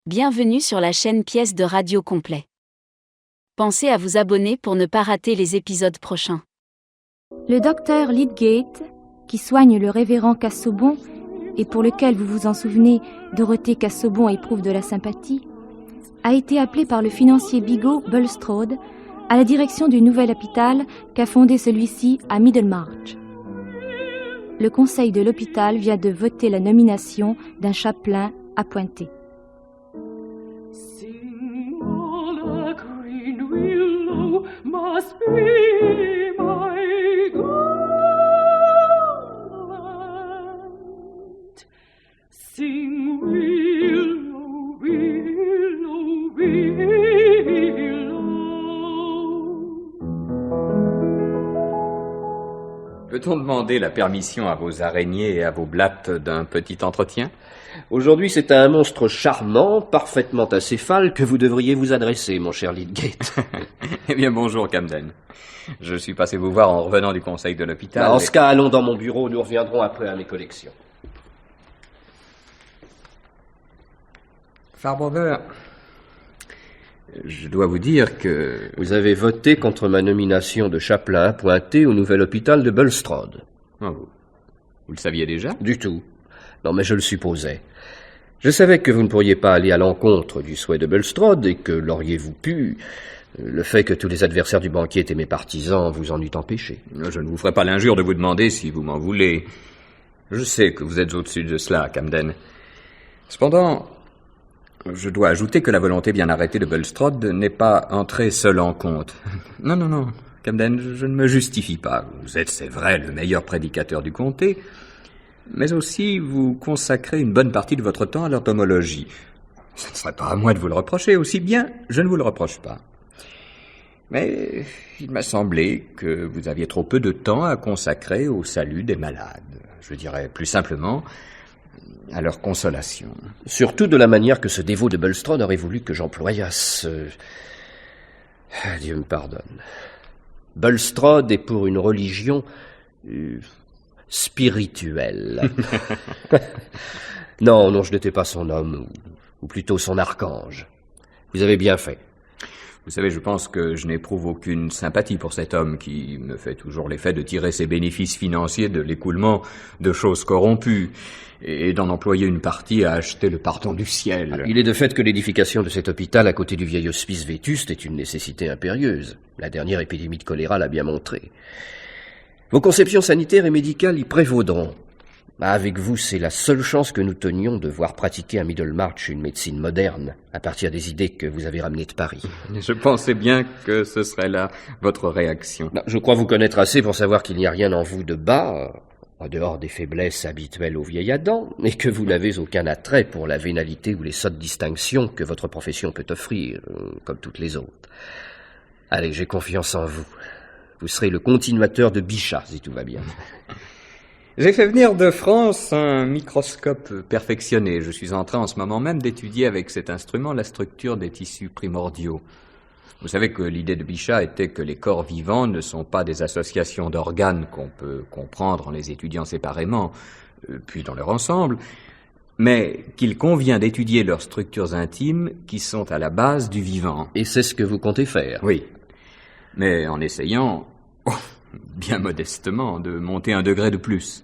Bienvenue sur la chaîne Pièces de Radio Complet. Pensez à vous abonner pour ne pas rater les épisodes prochains. Le docteur Lydgate, qui soigne le révérend Casaubon, et pour lequel, vous vous en souvenez, Dorothée Casaubon éprouve de la sympathie, a été appelé par le financier Bigot Bulstrode à la direction du nouvel hôpital qu'a fondé celui-ci à Middlemarch. Le conseil de l'hôpital vient de voter la nomination d'un chapelain appointé. Must be my God. Sing willow, willow, willow. Peut-on demander la permission à vos araignées et à vos blattes d'un petit entretien ? Aujourd'hui, c'est à un monstre charmant, parfaitement acéphale, que vous devriez vous adresser, mon cher Lydgate. Eh bien, bonjour, Camden. Je suis passé vous voir en revenant du conseil de l'hôpital. En ce cas, allons dans mon bureau, nous reviendrons après à mes collections. Farbover, je dois vous dire que... Vous avez voté contre ma nomination de chapelain appointé au nouvel hôpital de Bulstrode. Oh, vous le saviez déjà ? Du tout. Non, mais je le supposais. Je savais que vous ne pourriez pas aller à l'encontre du souhait de Bulstrode et que, l'auriez-vous pu, le fait que tous les adversaires du banquier étaient mes partisans vous en eût empêché. Je ne vous ferai pas l'injure de vous demander si vous m'en voulez. Je sais que vous êtes au-dessus de cela, Camden. Cependant, je dois ajouter que la volonté bien arrêtée de Bulstrode n'est pas entrée seule en compte. Non, Camden, je ne me justifie pas. Vous êtes, c'est vrai, le meilleur prédicateur du comté, mais aussi vous consacrez une bonne partie de votre temps à l'entomologie. Ce ne serait pas à moi de vous le reprocher, aussi bien je ne vous le reproche pas. Mais il m'a semblé que vous aviez trop peu de temps à consacrer au salut des malades. Je dirais plus simplement à leur consolation. Surtout de la manière que ce dévot de Bulstrode aurait voulu que j'employasse. Dieu me pardonne. Bulstrode est pour une religion spirituelle. Non, je n'étais pas son homme, ou plutôt son archange. Vous avez bien fait. Vous savez, je pense que je n'éprouve aucune sympathie pour cet homme qui me fait toujours l'effet de tirer ses bénéfices financiers de l'écoulement de choses corrompues et d'en employer une partie à acheter le pardon du ciel. Il est de fait que l'édification de cet hôpital à côté du vieil hospice vétuste est une nécessité impérieuse. La dernière épidémie de choléra l'a bien montré. Vos conceptions sanitaires et médicales y prévaudront. Avec vous, c'est la seule chance que nous tenions de voir pratiquer à Middlemarch une médecine moderne, à partir des idées que vous avez ramenées de Paris. Je pensais bien que ce serait là votre réaction. Je crois vous connaître assez pour savoir qu'il n'y a rien en vous de bas, en dehors des faiblesses habituelles au vieil Adam, et que vous n'avez aucun attrait pour la vénalité ou les sottes distinctions que votre profession peut offrir, comme toutes les autres. Allez, j'ai confiance en vous. Vous serez le continuateur de Bichat, si tout va bien. J'ai fait venir de France un microscope perfectionné. Je suis en train en ce moment même d'étudier avec cet instrument la structure des tissus primordiaux. Vous savez que l'idée de Bichat était que les corps vivants ne sont pas des associations d'organes qu'on peut comprendre en les étudiant séparément, puis dans leur ensemble, mais qu'il convient d'étudier leurs structures intimes qui sont à la base du vivant. Et c'est ce que vous comptez faire? Oui, mais en essayant, bien modestement, de monter un degré de plus.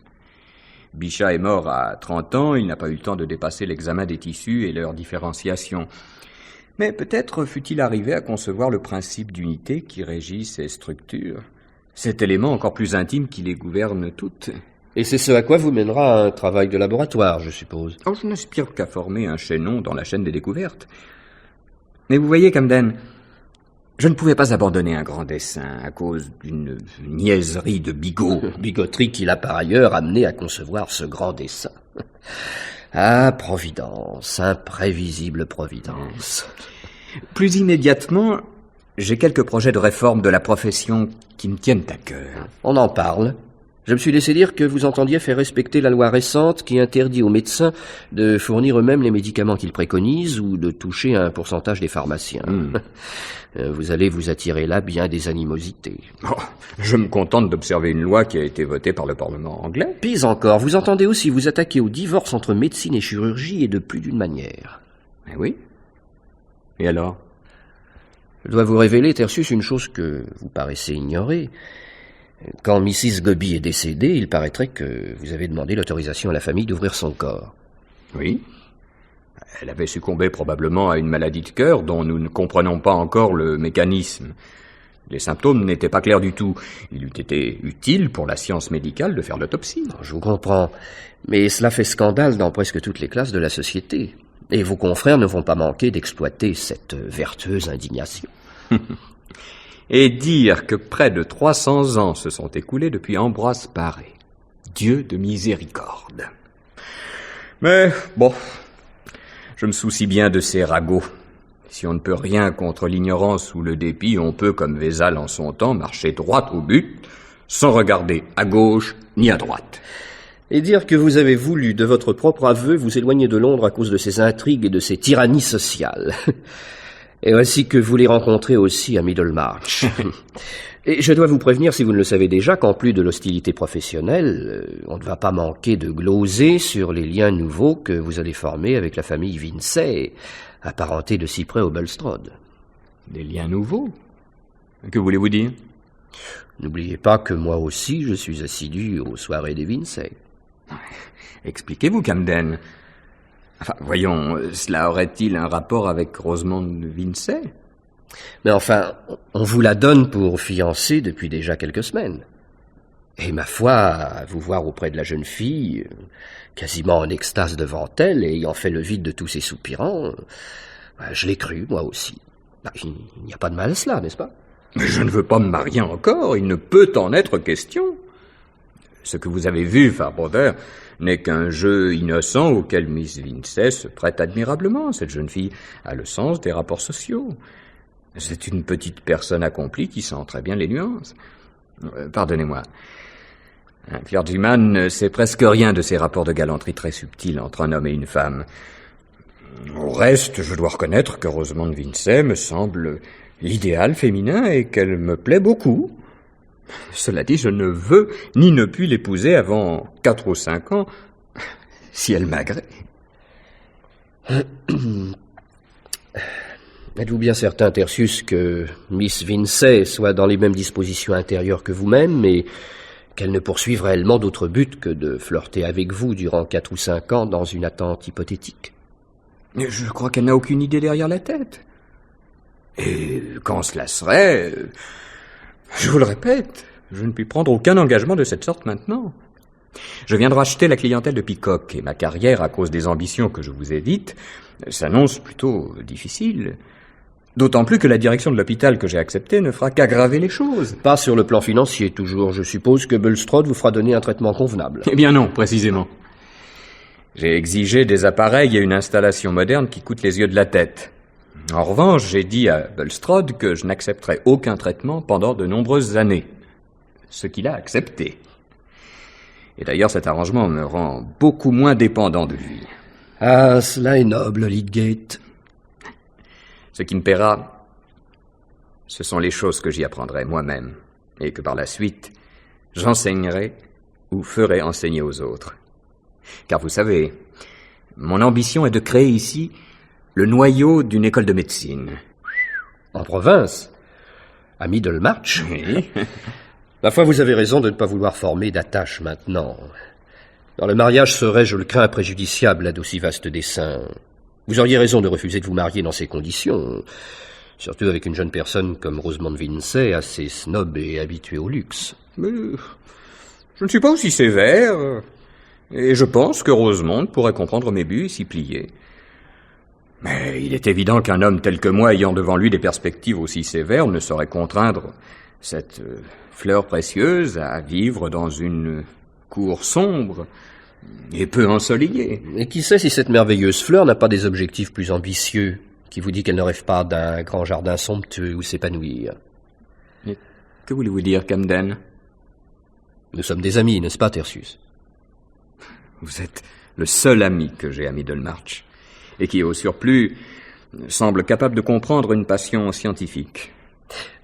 Bichat est mort à 30 ans, il n'a pas eu le temps de dépasser l'examen des tissus et leur différenciation. Mais peut-être fut-il arrivé à concevoir le principe d'unité qui régit ces structures, cet élément encore plus intime qui les gouverne toutes. Et c'est ce à quoi vous mènera un travail de laboratoire, je suppose. Je n'aspire qu'à former un chaînon dans la chaîne des découvertes. Mais vous voyez, Camden, je ne pouvais pas abandonner un grand dessin à cause d'une niaiserie de Bigot. Bigoterie qui l'a par ailleurs amené à concevoir ce grand dessin. Ah, Providence, imprévisible Providence. Plus immédiatement, j'ai quelques projets de réforme de la profession qui me tiennent à cœur. On en parle. Je me suis laissé dire que vous entendiez faire respecter la loi récente qui interdit aux médecins de fournir eux-mêmes les médicaments qu'ils préconisent ou de toucher à un pourcentage des pharmaciens. Vous allez vous attirer là bien des animosités. Je me contente d'observer une loi qui a été votée par le Parlement anglais. Pis encore, vous entendez aussi vous attaquer au divorce entre médecine et chirurgie et de plus d'une manière. Oui, Et alors? Je dois vous révéler, Tertius, une chose que vous paraissez ignorer. Quand Mrs. Goby est décédée, il paraîtrait que vous avez demandé l'autorisation à la famille d'ouvrir son corps. Oui. Elle avait succombé probablement à une maladie de cœur dont nous ne comprenons pas encore le mécanisme. Les symptômes n'étaient pas clairs du tout. Il eût été utile pour la science médicale de faire l'autopsie. Je vous comprends, mais cela fait scandale dans presque toutes les classes de la société. Et vos confrères ne vont pas manquer d'exploiter cette vertueuse indignation. Et dire que près de 300 ans se sont écoulés depuis Ambroise Paré. Dieu de miséricorde. Mais, bon, je me soucie bien de ces ragots. Si on ne peut rien contre l'ignorance ou le dépit, on peut, comme Vézal en son temps, marcher droit au but, sans regarder à gauche ni à droite. Et dire que vous avez voulu, de votre propre aveu, vous éloigner de Londres à cause de ces intrigues et de ces tyrannies sociales. Et ainsi que vous les rencontrez aussi à Middlemarch. Et je dois vous prévenir, si vous ne le savez déjà, qu'en plus de l'hostilité professionnelle, on ne va pas manquer de gloser sur les liens nouveaux que vous allez former avec la famille Vincey, apparentée de si près au Bulstrode. Des liens nouveaux? Que voulez-vous dire? N'oubliez pas que moi aussi, je suis assidu aux soirées des Vincey. Expliquez-vous, Camden. Enfin, voyons, cela aurait-il un rapport avec Rosamond Vincey? Mais enfin, on vous la donne pour fiancée depuis déjà quelques semaines. Et ma foi, à vous voir auprès de la jeune fille, quasiment en extase devant elle, et ayant fait le vide de tous ses soupirants, je l'ai cru, moi aussi. Il n'y a pas de mal à cela, n'est-ce pas? Mais je ne veux pas me marier encore, il ne peut en être question. Ce que vous avez vu, Fairbrother, n'est qu'un jeu innocent auquel Miss Vincey se prête admirablement. Cette jeune fille a le sens des rapports sociaux. C'est une petite personne accomplie qui sent très bien les nuances. Pardonnez-moi. Un clergyman ne sait presque rien de ces rapports de galanterie très subtils entre un homme et une femme. Au reste, je dois reconnaître que Rosamond Vincey me semble l'idéal féminin et qu'elle me plaît beaucoup. Cela dit, je ne veux ni ne puis l'épouser avant 4 ou 5 ans, si elle m'agrée. Êtes-vous bien certain, Tertius, que Miss Vincey soit dans les mêmes dispositions intérieures que vous-même et qu'elle ne poursuive réellement d'autre but que de flirter avec vous durant 4 ou 5 ans dans une attente hypothétique? Je crois qu'elle n'a aucune idée derrière la tête. Et quand cela serait... Je vous le répète, je ne puis prendre aucun engagement de cette sorte maintenant. Je viens de racheter la clientèle de Peacock et ma carrière, à cause des ambitions que je vous ai dites, s'annonce plutôt difficile. D'autant plus que la direction de l'hôpital que j'ai acceptée ne fera qu'aggraver les choses. Pas sur le plan financier, toujours. Je suppose que Bulstrode vous fera donner un traitement convenable. Eh bien non, précisément. J'ai exigé des appareils et une installation moderne qui coûtent les yeux de la tête. En revanche, j'ai dit à Bulstrode que je n'accepterais aucun traitement pendant de nombreuses années. Ce qu'il a accepté. Et d'ailleurs, cet arrangement me rend beaucoup moins dépendant de lui. Ah, cela est noble, Lydgate. Ce qui me paiera, ce sont les choses que j'y apprendrai moi-même, et que par la suite, j'enseignerai ou ferai enseigner aux autres. Car vous savez, mon ambition est de créer ici le noyau d'une école de médecine. En province? À Middlemarch? Oui. Ma foi, vous avez raison de ne pas vouloir former d'attache maintenant. Dans le mariage serait, je le crains, préjudiciable à d'aussi vastes desseins. Vous auriez raison de refuser de vous marier dans ces conditions, surtout avec une jeune personne comme Rosamond Vincey, assez snob et habituée au luxe. Mais je ne suis pas aussi sévère, et je pense que Rosamond pourrait comprendre mes buts et s'y plier. Mais il est évident qu'un homme tel que moi, ayant devant lui des perspectives aussi sévères, ne saurait contraindre cette fleur précieuse à vivre dans une cour sombre et peu ensoleillée. Et qui sait si cette merveilleuse fleur n'a pas des objectifs plus ambitieux, qui vous dit qu'elle ne rêve pas d'un grand jardin somptueux où s'épanouir. Mais que voulez-vous dire, Camden? Nous sommes des amis, n'est-ce pas, Tertius? Vous êtes le seul ami que j'ai à Middlemarch, et qui, au surplus, semble capable de comprendre une passion scientifique.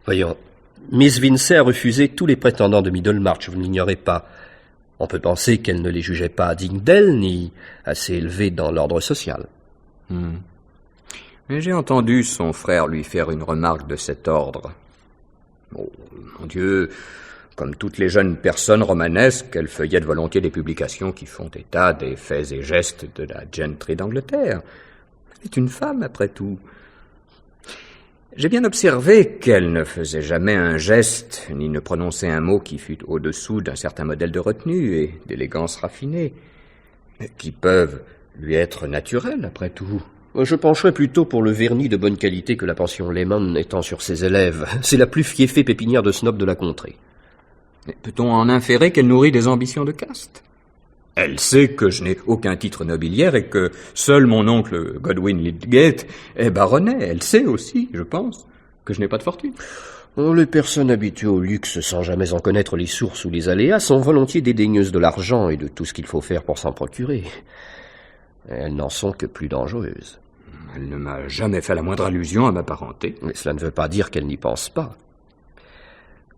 Voyons, Miss Vincey a refusé tous les prétendants de Middlemarch, vous ne l'ignorez pas. On peut penser qu'elle ne les jugeait pas dignes d'elle, ni assez élevés dans l'ordre social. Mais j'ai entendu son frère lui faire une remarque de cet ordre. Oh, mon Dieu, comme toutes les jeunes personnes romanesques, elle feuillette volontiers des publications qui font état des faits et gestes de la gentry d'Angleterre. Elle est une femme, après tout. J'ai bien observé qu'elle ne faisait jamais un geste, ni ne prononçait un mot qui fût au-dessous d'un certain modèle de retenue et d'élégance raffinée, mais qui peuvent lui être naturelles, après tout. Je pencherais plutôt pour le vernis de bonne qualité que la pension Lehman étend sur ses élèves. C'est la plus fieffée pépinière de snob de la contrée. Mais peut-on en inférer qu'elle nourrit des ambitions de caste? Elle sait que je n'ai aucun titre nobiliaire et que seul mon oncle Godwin Lydgate est baronnet. Elle sait aussi, je pense, que je n'ai pas de fortune. Les personnes habituées au luxe sans jamais en connaître les sources ou les aléas sont volontiers dédaigneuses de l'argent et de tout ce qu'il faut faire pour s'en procurer. Elles n'en sont que plus dangereuses. Elle ne m'a jamais fait la moindre allusion à ma parenté. Mais cela ne veut pas dire qu'elle n'y pense pas.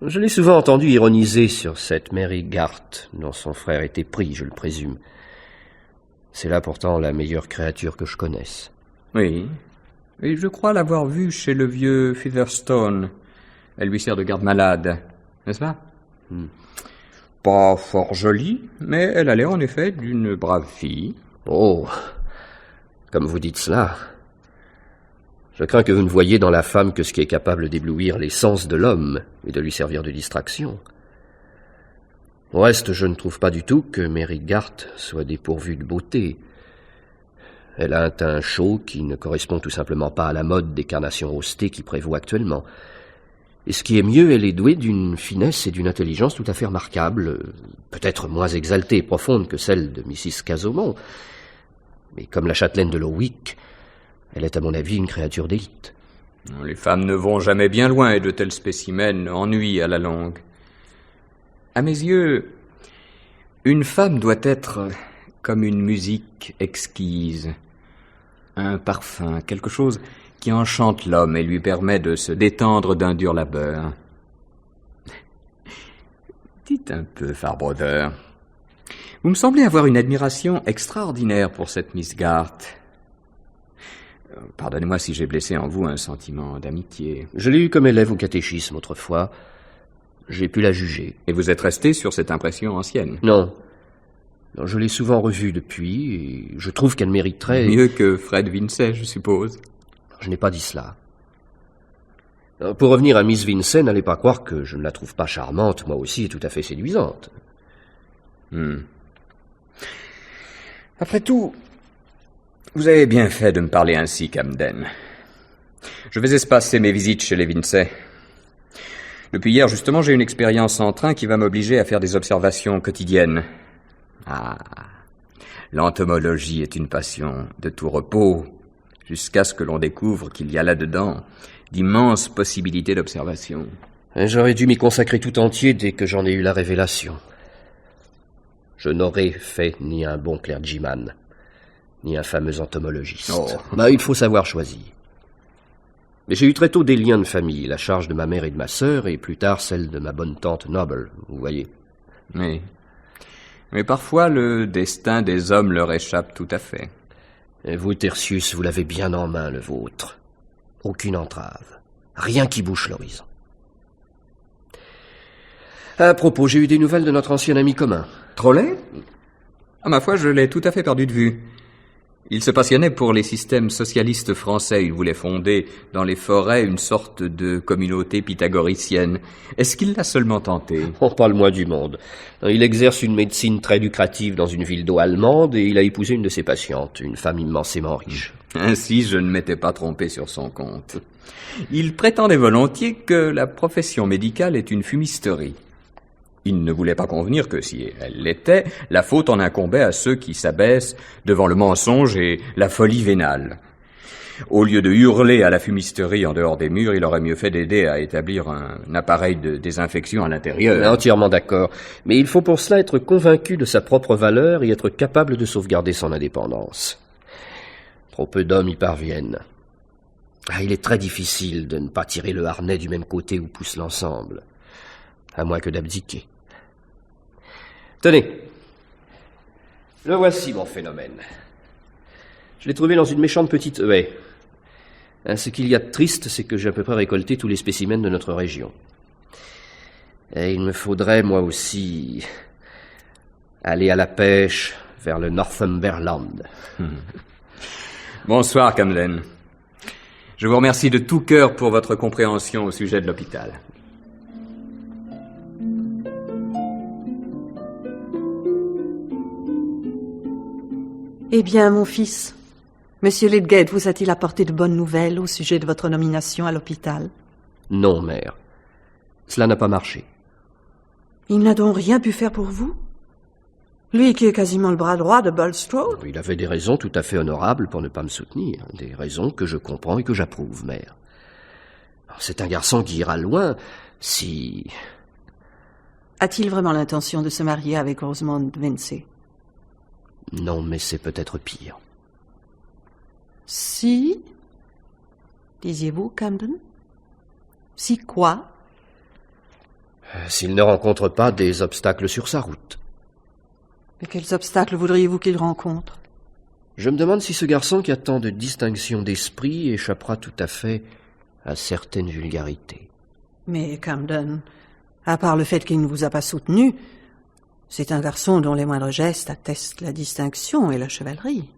Je l'ai souvent entendu ironiser sur cette Mary Garth, dont son frère était pris, je le présume. C'est là pourtant la meilleure créature que je connaisse. Oui, et je crois l'avoir vue chez le vieux Featherstone. Elle lui sert de garde-malade, n'est-ce pas? Pas fort jolie, mais elle a l'air en effet d'une brave fille. Oh, comme vous dites cela. Je crains que vous ne voyiez dans la femme que ce qui est capable d'éblouir les sens de l'homme et de lui servir de distraction. Au reste, je ne trouve pas du tout que Mary Garth soit dépourvue de beauté. Elle a un teint chaud qui ne correspond tout simplement pas à la mode des carnations rostées qui prévaut actuellement. Et ce qui est mieux, elle est douée d'une finesse et d'une intelligence tout à fait remarquables, peut-être moins exaltée et profonde que celle de Mrs. Casaubon. Mais comme la châtelaine de Lowick, elle est à mon avis une créature d'élite. Les femmes ne vont jamais bien loin et de tels spécimens ennuient à la longue. À mes yeux, une femme doit être comme une musique exquise, un parfum, quelque chose qui enchante l'homme et lui permet de se détendre d'un dur labeur. Dites un peu, Farbrother. Vous me semblez avoir une admiration extraordinaire pour cette Miss Garth. Pardonnez-moi si j'ai blessé en vous un sentiment d'amitié. Je l'ai eu comme élève au catéchisme autrefois. J'ai pu la juger. Et vous êtes resté sur cette impression ancienne? Non. Non, je l'ai souvent revue depuis et je trouve qu'elle mériterait... Mieux que Fred Vincey, je suppose. Je n'ai pas dit cela. Pour revenir à Miss Vincey, n'allez pas croire que je ne la trouve pas charmante, moi aussi, et tout à fait séduisante. Après tout, vous avez bien fait de me parler ainsi, Camden. Je vais espacer mes visites chez les Vincey. Depuis hier, justement, j'ai une expérience en train qui va m'obliger à faire des observations quotidiennes. Ah, l'entomologie est une passion de tout repos, jusqu'à ce que l'on découvre qu'il y a là-dedans d'immenses possibilités d'observation. J'aurais dû m'y consacrer tout entier dès que j'en ai eu la révélation. Je n'aurais fait ni un bon clergyman, ni un fameux entomologiste. Il faut savoir choisir. Mais j'ai eu très tôt des liens de famille, la charge de ma mère et de ma sœur, et plus tard celle de ma bonne tante Noble, vous voyez. Oui. Mais parfois, le destin des hommes leur échappe tout à fait. Et vous, Tertius, vous l'avez bien en main, le vôtre. Aucune entrave. Rien qui bouche l'horizon. À propos, j'ai eu des nouvelles de notre ancien ami commun. Trollet? À ma foi, je l'ai tout à fait perdu de vue. Il se passionnait pour les systèmes socialistes français. Il voulait fonder dans les forêts une sorte de communauté pythagoricienne. Est-ce qu'il l'a seulement tenté? Pas le moins du monde. Il exerce une médecine très lucrative dans une ville d'eau allemande et il a épousé une de ses patientes, une femme immensément riche. Ainsi, je ne m'étais pas trompé sur son compte. Il prétendait volontiers que la profession médicale est une fumisterie. Il ne voulait pas convenir que, si elle l'était, la faute en incombait à ceux qui s'abaissent devant le mensonge et la folie vénale. Au lieu de hurler à la fumisterie en dehors des murs, il aurait mieux fait d'aider à établir un appareil de désinfection à l'intérieur. Entièrement d'accord. Mais il faut pour cela être convaincu de sa propre valeur et être capable de sauvegarder son indépendance. Trop peu d'hommes y parviennent. Il est très difficile de ne pas tirer le harnais du même côté où pousse l'ensemble, à moins que d'abdiquer. Tenez, le voici, mon phénomène. Je l'ai trouvé dans une méchante petite haie. Ce qu'il y a de triste, c'est que j'ai à peu près récolté tous les spécimens de notre région. Et il me faudrait, moi aussi, aller à la pêche vers le Northumberland. Bonsoir, Camden. Je vous remercie de tout cœur pour votre compréhension au sujet de l'hôpital. Eh bien, mon fils, Monsieur Lydgate vous a-t-il apporté de bonnes nouvelles au sujet de votre nomination à l'hôpital? Non, mère. Cela n'a pas marché. Il n'a donc rien pu faire pour vous? Lui qui est quasiment le bras droit de Bulstrode? Il avait des raisons tout à fait honorables pour ne pas me soutenir. Des raisons que je comprends et que j'approuve, mère. C'est un garçon qui ira loin si... A-t-il vraiment l'intention de se marier avec Rosamond Vincy? Non, mais c'est peut-être pire. Si? Disiez-vous, Camden? Si quoi? S'il ne rencontre pas des obstacles sur sa route. Mais quels obstacles voudriez-vous qu'il rencontre? Je me demande si ce garçon qui a tant de distinction d'esprit échappera tout à fait à certaines vulgarités. Mais Camden, à part le fait qu'il ne vous a pas soutenu, c'est un garçon dont les moindres gestes attestent la distinction et la chevalerie.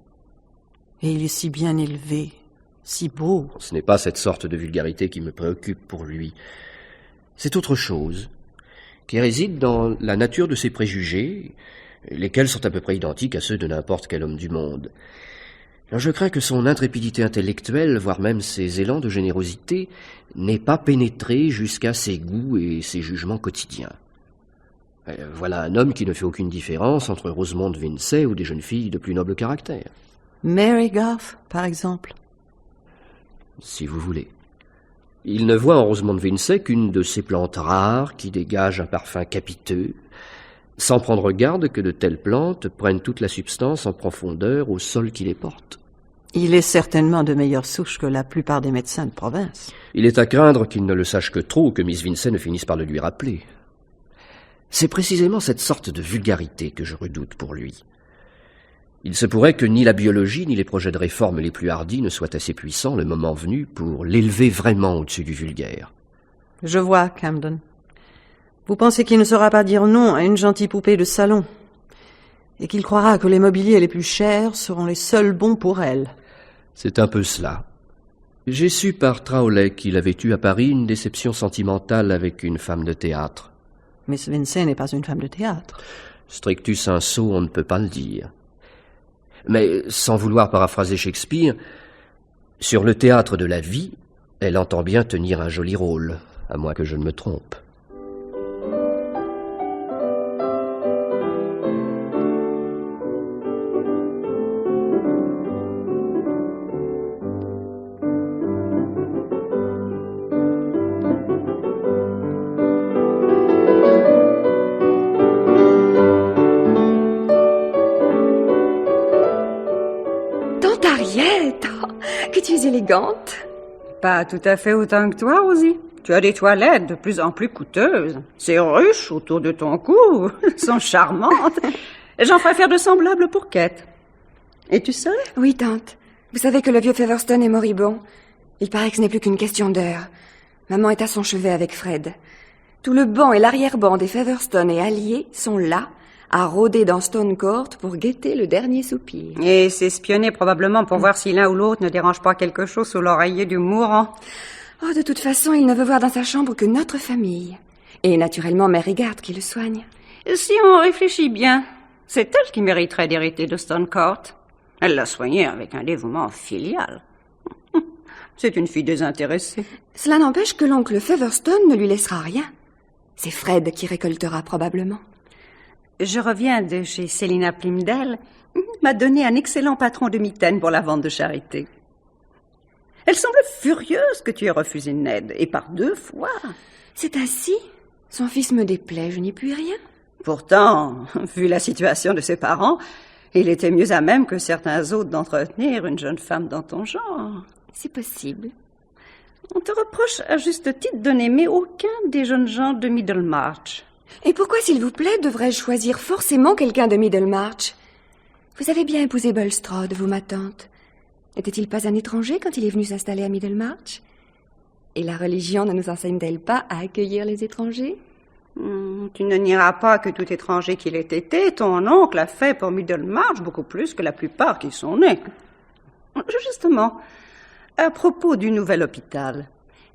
Et il est si bien élevé, si beau. Ce n'est pas cette sorte de vulgarité qui me préoccupe pour lui. C'est autre chose, qui réside dans la nature de ses préjugés, lesquels sont à peu près identiques à ceux de n'importe quel homme du monde. Alors je crains que son intrépidité intellectuelle, voire même ses élans de générosité, n'aient pas pénétré jusqu'à ses goûts et ses jugements quotidiens. Voilà un homme qui ne fait aucune différence entre Rosamond Vincy ou des jeunes filles de plus noble caractère. Mary Goff, par exemple. Si vous voulez. Il ne voit en Rosamond Vincy qu'une de ces plantes rares qui dégagent un parfum capiteux, sans prendre garde que de telles plantes prennent toute la substance en profondeur au sol qui les porte. Il est certainement de meilleure souche que la plupart des médecins de province. Il est à craindre qu'il ne le sache que trop ou que Miss Vincy ne finisse par le lui rappeler. C'est précisément cette sorte de vulgarité que je redoute pour lui. Il se pourrait que ni la biologie ni les projets de réforme les plus hardis ne soient assez puissants le moment venu pour l'élever vraiment au-dessus du vulgaire. Je vois, Camden. Vous pensez qu'il ne saura pas dire non à une gentille poupée de salon, et qu'il croira que les mobiliers les plus chers seront les seuls bons pour elle. C'est un peu cela. J'ai su par Trowley qu'il avait eu à Paris une déception sentimentale avec une femme de théâtre. Miss Vincy n'est pas une femme de théâtre. Strictus sensu, on ne peut pas le dire. Mais, sans vouloir paraphraser Shakespeare, sur le théâtre de la vie, elle entend bien tenir un joli rôle, à moins que je ne me trompe. Que tu es élégante. Pas tout à fait autant que toi, Rosie. Tu as des toilettes de plus en plus coûteuses. Ces ruches autour de ton cou sont charmantes. J'en ferai faire de semblables pour Kate. Es-tu seule? Oui, tante. Vous savez que le vieux Featherstone est moribond. Il paraît que ce n'est plus qu'une question d'heure. Maman est à son chevet avec Fred. Tout le banc et l'arrière-banc des Featherstone et alliés sont là, à rôder dans Stone Court pour guetter le dernier soupir. Et s'espionner probablement pour voir si l'un ou l'autre ne dérange pas quelque chose sous l'oreiller du mourant. Oh, de toute façon, il ne veut voir dans sa chambre que notre famille. Et naturellement, Mary Garde qui le soigne. Si on réfléchit bien, c'est elle qui mériterait d'hériter de Stone Court. Elle l'a soigné avec un dévouement filial. C'est une fille désintéressée. Cela n'empêche que l'oncle Featherstone ne lui laissera rien. C'est Fred qui récoltera probablement. Je reviens de chez Selina Plymdale. M'a donné un excellent patron de mitaines pour la vente de charité. Elle semble furieuse que tu aies refusé Ned, et par 2 fois. C'est ainsi. Son fils me déplaît, je n'y puis rien. Pourtant, vu la situation de ses parents, il était mieux à même que certains autres d'entretenir une jeune femme dans ton genre. C'est possible. On te reproche à juste titre de n'aimer aucun des jeunes gens de Middlemarch. Et pourquoi, s'il vous plaît, devrais-je choisir forcément quelqu'un de Middlemarch? Vous avez bien épousé Bulstrode, vous, ma tante. N'était-il pas un étranger quand il est venu s'installer à Middlemarch? Et la religion ne nous enseigne-t-elle pas à accueillir les étrangers? Tu ne nieras pas que tout étranger qu'il ait été, ton oncle a fait pour Middlemarch beaucoup plus que la plupart qui sont nés. Justement, à propos du nouvel hôpital,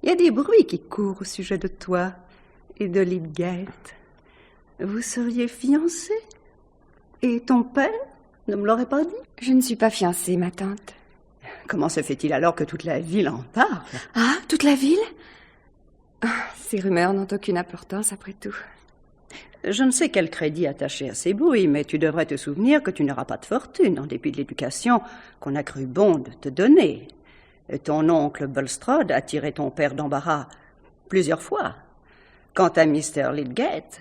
il y a des bruits qui courent au sujet de toi et de Lydgate. Vous seriez fiancés? Et ton père ne me l'aurait pas dit? Je ne suis pas fiancée, ma tante. Comment se fait-il alors que toute la ville en parle? Ah, toute la ville? Ces rumeurs n'ont aucune importance après tout. Je ne sais quel crédit attacher à ces bruits, mais tu devrais te souvenir que tu n'auras pas de fortune, en dépit de l'éducation qu'on a cru bon de te donner. Ton oncle Bulstrode a tiré ton père d'embarras plusieurs fois. Quant à Mr. Lydgate,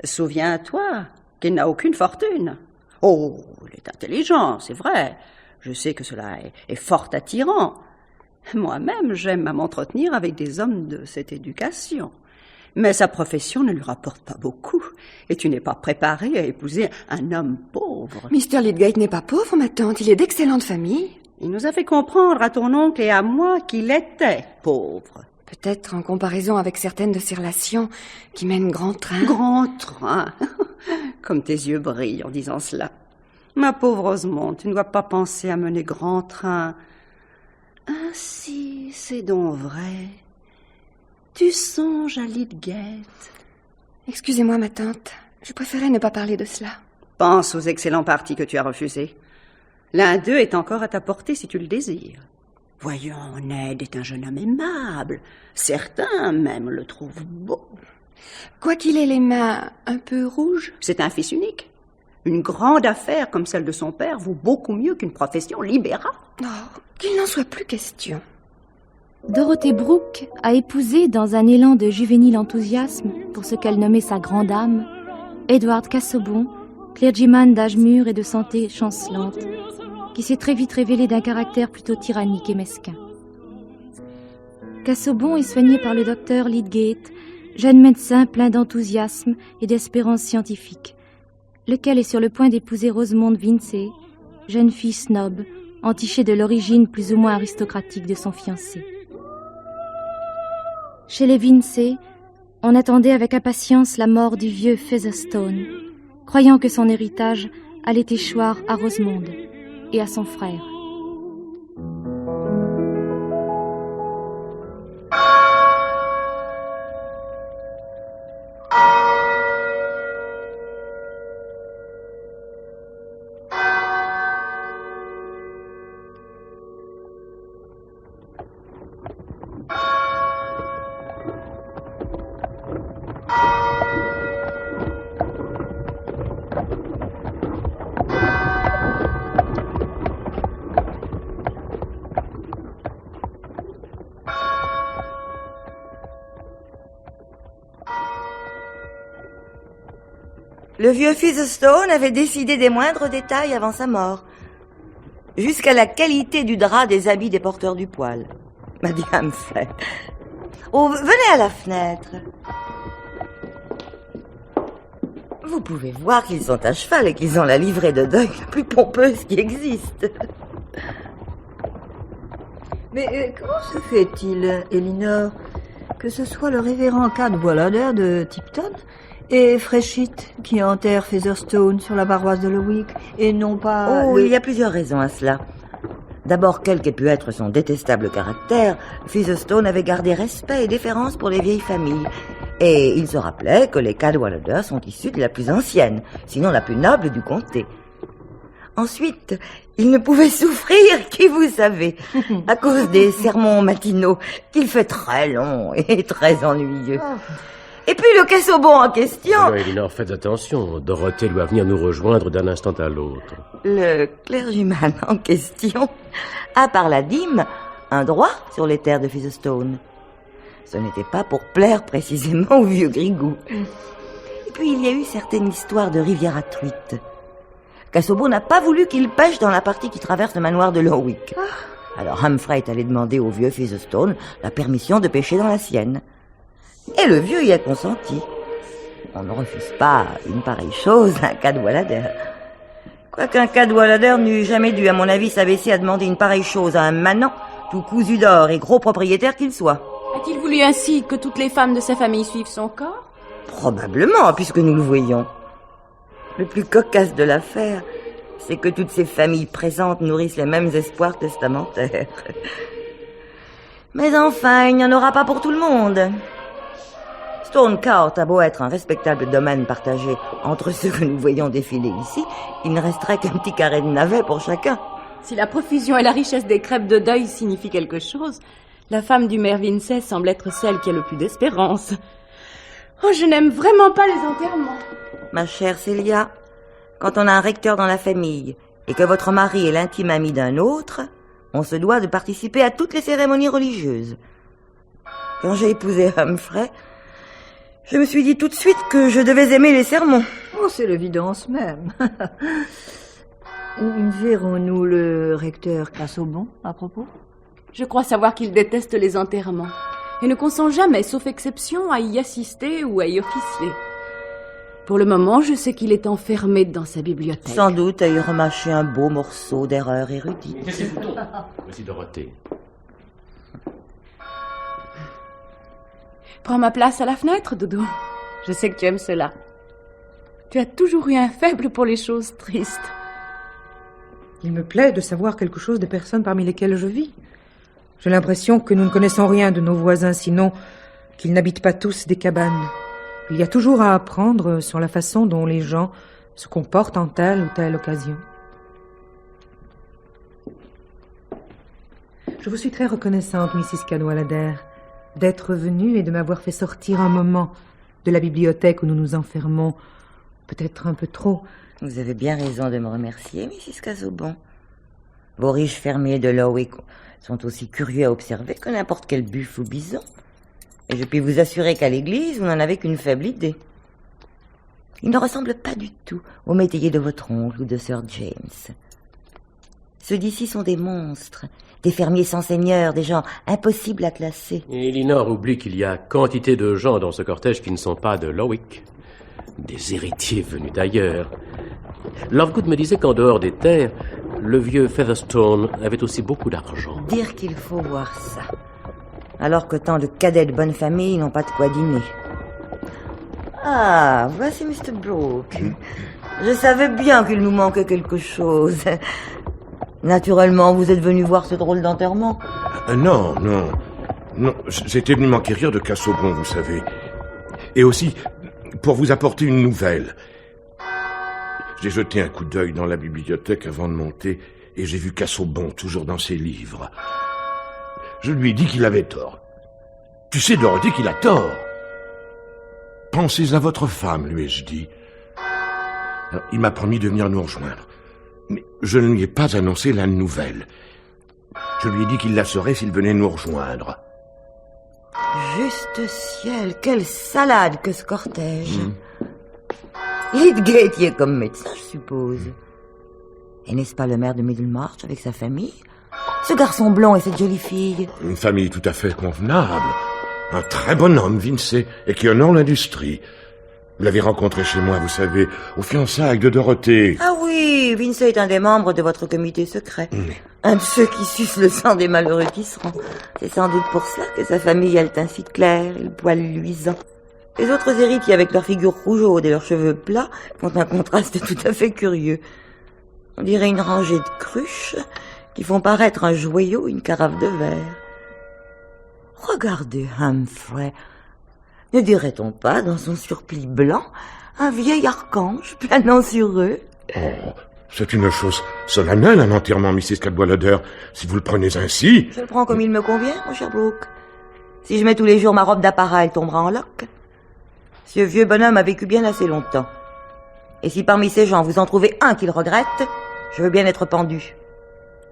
souviens-toi qu'il n'a aucune fortune. Oh, il est intelligent, c'est vrai. Je sais que cela est fort attirant. Moi-même, j'aime à m'entretenir avec des hommes de cette éducation. Mais sa profession ne lui rapporte pas beaucoup, et tu n'es pas préparée à épouser un homme pauvre. Mr. Lydgate n'est pas pauvre, ma tante, il est d'excellente famille. Il nous a fait comprendre à ton oncle et à moi qu'il était pauvre. Peut-être en comparaison avec certaines de ses relations qui mènent grand train. Grand train. Comme tes yeux brillent en disant cela. Ma pauvre Rosemonde, tu ne dois pas penser à mener grand train. Ah si, c'est donc vrai. Tu songes à Lydgate. Excusez-moi, ma tante, je préférais ne pas parler de cela. Pense aux excellents partis que tu as refusés. L'un d'eux est encore à ta portée si tu le désires. Voyons, Ned est un jeune homme aimable. Certains même le trouvent beau. Quoiqu'il ait les mains un peu rouges. C'est un fils unique. Une grande affaire comme celle de son père vaut beaucoup mieux qu'une profession libérale. Oh, qu'il n'en soit plus question. Dorothée Brooke a épousé, dans un élan de juvénile enthousiasme pour ce qu'elle nommait sa grande âme, Edward Casaubon, clergyman d'âge mûr et de santé chancelante, qui s'est très vite révélé d'un caractère plutôt tyrannique et mesquin. Casaubon est soigné par le docteur Lydgate, jeune médecin plein d'enthousiasme et d'espérance scientifique, lequel est sur le point d'épouser Rosemonde Vincey, jeune fille snob, entichée de l'origine plus ou moins aristocratique de son fiancé. Chez les Vincey, on attendait avec impatience la mort du vieux Featherstone, croyant que son héritage allait échoir à Rosemonde et à son frère. Le vieux Featherstone avait décidé des moindres détails avant sa mort, jusqu'à la qualité du drap des habits des porteurs du poil. M'a dit Humphrey. Oh, venez à la fenêtre. Vous pouvez voir qu'ils sont à cheval et qu'ils ont la livrée de deuil la plus pompeuse qui existe. Mais comment se fait-il, Elinor, que ce soit le révérend Cadwallader de Tipton et Freshit qui enterre Featherstone sur la paroisse de Lowick et non pas... Oh, il y a plusieurs raisons à cela. D'abord, quel qu'ait pu être son détestable caractère, Featherstone avait gardé respect et déférence pour les vieilles familles. Et il se rappelait que les Cadwallader sont issus de la plus ancienne, sinon la plus noble du comté. Ensuite, il ne pouvait souffrir, qui vous savez, à cause des sermons matinaux, qu'il fait très longs et très ennuyeux. Et puis le Casaubon en question... Alors, Elinor, faites attention. Dorothée doit venir nous rejoindre d'un instant à l'autre. Le clergyman en question a, par la dîme, un droit sur les terres de Featherstone. Ce n'était pas pour plaire précisément au vieux Grigou. Et puis il y a eu certaines histoires de rivière à truites. Casaubon n'a pas voulu qu'il pêche dans la partie qui traverse le manoir de Lowick. Alors Humphrey est allé demander au vieux Featherstone la permission de pêcher dans la sienne. Et le vieux y a consenti. On ne refuse pas une pareille chose à un Cadwallader. Quoiqu'un Cadwallader n'eût jamais dû, à mon avis, s'abaisser à demander une pareille chose à un manant, tout cousu d'or et gros propriétaire qu'il soit. A-t-il voulu ainsi que toutes les femmes de sa famille suivent son corps? Probablement, puisque nous le voyons. Le plus cocasse de l'affaire, c'est que toutes ces familles présentes nourrissent les mêmes espoirs testamentaires. Mais enfin, il n'y en aura pas pour tout le monde. Stone Court a beau être un respectable domaine partagé entre ceux que nous voyons défiler ici, il ne resterait qu'un petit carré de navets pour chacun. Si la profusion et la richesse des crêpes de deuil signifient quelque chose, la femme du maire Vincey semble être celle qui a le plus d'espérance. Oh, je n'aime vraiment pas les enterrements. Ma chère Célia, quand on a un recteur dans la famille et que votre mari est l'intime ami d'un autre, on se doit de participer à toutes les cérémonies religieuses. Quand j'ai épousé Humphrey, je me suis dit tout de suite que je devais aimer les sermons. Oh, c'est l'évidence même. Verrons-nous le recteur Casaubon à propos? Je crois savoir qu'il déteste les enterrements et ne consent jamais, sauf exception, à y assister ou à y officier. Pour le moment, je sais qu'il est enfermé dans sa bibliothèque. Sans doute à y remâcher un beau morceau d'erreur érudite. Voici Dorothée. Prends ma place à la fenêtre, Dodo. Je sais que tu aimes cela. Tu as toujours eu un faible pour les choses tristes. Il me plaît de savoir quelque chose des personnes parmi lesquelles je vis. J'ai l'impression que nous ne connaissons rien de nos voisins, sinon qu'ils n'habitent pas tous des cabanes. Il y a toujours à apprendre sur la façon dont les gens se comportent en telle ou telle occasion. Je vous suis très reconnaissante, Mrs. Cadwallader, d'être venue et de m'avoir fait sortir un moment de la bibliothèque où nous nous enfermons, peut-être un peu trop. Vous avez bien raison de me remercier, Mrs. Casaubon. Vos riches fermiers de Lowick sont aussi curieux à observer que n'importe quel buffle ou bison. Et je puis vous assurer qu'à l'église, vous n'en avez qu'une faible idée. Ils ne ressemblent pas du tout aux métayers de votre oncle ou de Sir James. Ceux d'ici sont des monstres, des fermiers sans seigneur, des gens impossibles à classer. Et Elinor oublie qu'il y a quantité de gens dans ce cortège qui ne sont pas de Lowick. Des héritiers venus d'ailleurs. Lovegood me disait qu'en dehors des terres, le vieux Featherstone avait aussi beaucoup d'argent. Dire qu'il faut voir ça. Alors que tant de cadets de bonne famille n'ont pas de quoi dîner. Ah, voici Mr. Brooke. Je savais bien qu'il nous manquait quelque chose. Naturellement, vous êtes venu voir ce drôle d'enterrement. Non, j'étais venu m'enquérir de Casaubon, vous savez. Et aussi, pour vous apporter une nouvelle. J'ai jeté un coup d'œil dans la bibliothèque avant de monter, et j'ai vu Casaubon toujours dans ses livres. Je lui ai dit qu'il avait tort. Tu sais, Dorothée, qu'il a tort. Pensez à votre femme, lui ai-je dit. Alors, il m'a promis de venir nous rejoindre. Mais je ne lui ai pas annoncé la nouvelle. Je lui ai dit qu'il la saurait s'il venait nous rejoindre. Juste ciel, quelle salade que ce cortège. Lydgate y est comme médecin, je suppose. Et n'est-ce pas le maire de Middlemarch avec sa famille? Ce garçon blond et cette jolie fille. Une famille tout à fait convenable. Un très bon homme, Vincey, et qui honore l'industrie. Vous l'avez rencontré chez moi, vous savez, aux fiançailles de Dorothée. Ah oui, Vincey est un des membres de votre comité secret. Un de ceux qui sucent le sang des malheureux qui seront. C'est sans doute pour cela que sa famille a le teint si clair et le poil luisant. Les autres héritiers, avec leur figure rougeaude et leurs cheveux plats, font un contraste tout à fait curieux. On dirait une rangée de cruches qui font paraître un joyau, une carafe de verre. Regardez Humphrey. Ne dirait-on pas, dans son surplis blanc, un vieil archange planant sur eux? Oh, c'est une chose solennelle, un enterrement, Mrs. Cadwallader, si vous le prenez ainsi. Je le prends comme il me convient, mon cher Brooke. Si je mets tous les jours ma robe d'apparat, elle tombera en loques. Ce vieux bonhomme a vécu bien assez longtemps. Et si parmi ces gens vous en trouvez un qui le regrette, je veux bien être pendu.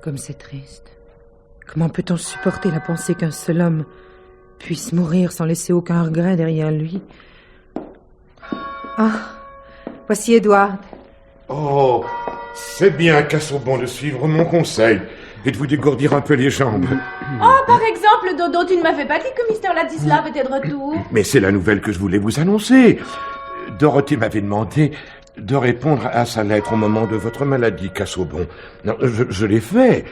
Comme c'est triste. Comment peut-on supporter la pensée qu'un seul homme puisse mourir sans laisser aucun regret derrière lui? Ah, voici Edward. Oh, c'est bien, Casaubon, de suivre mon conseil et de vous dégourdir un peu les jambes. Oh, par exemple, Dodo, tu ne m'avais pas dit que Mr. Ladislav était de retour. Mais c'est la nouvelle que je voulais vous annoncer. Dorothée m'avait demandé de répondre à sa lettre au moment de votre maladie, Casaubon. Non, je l'ai fait.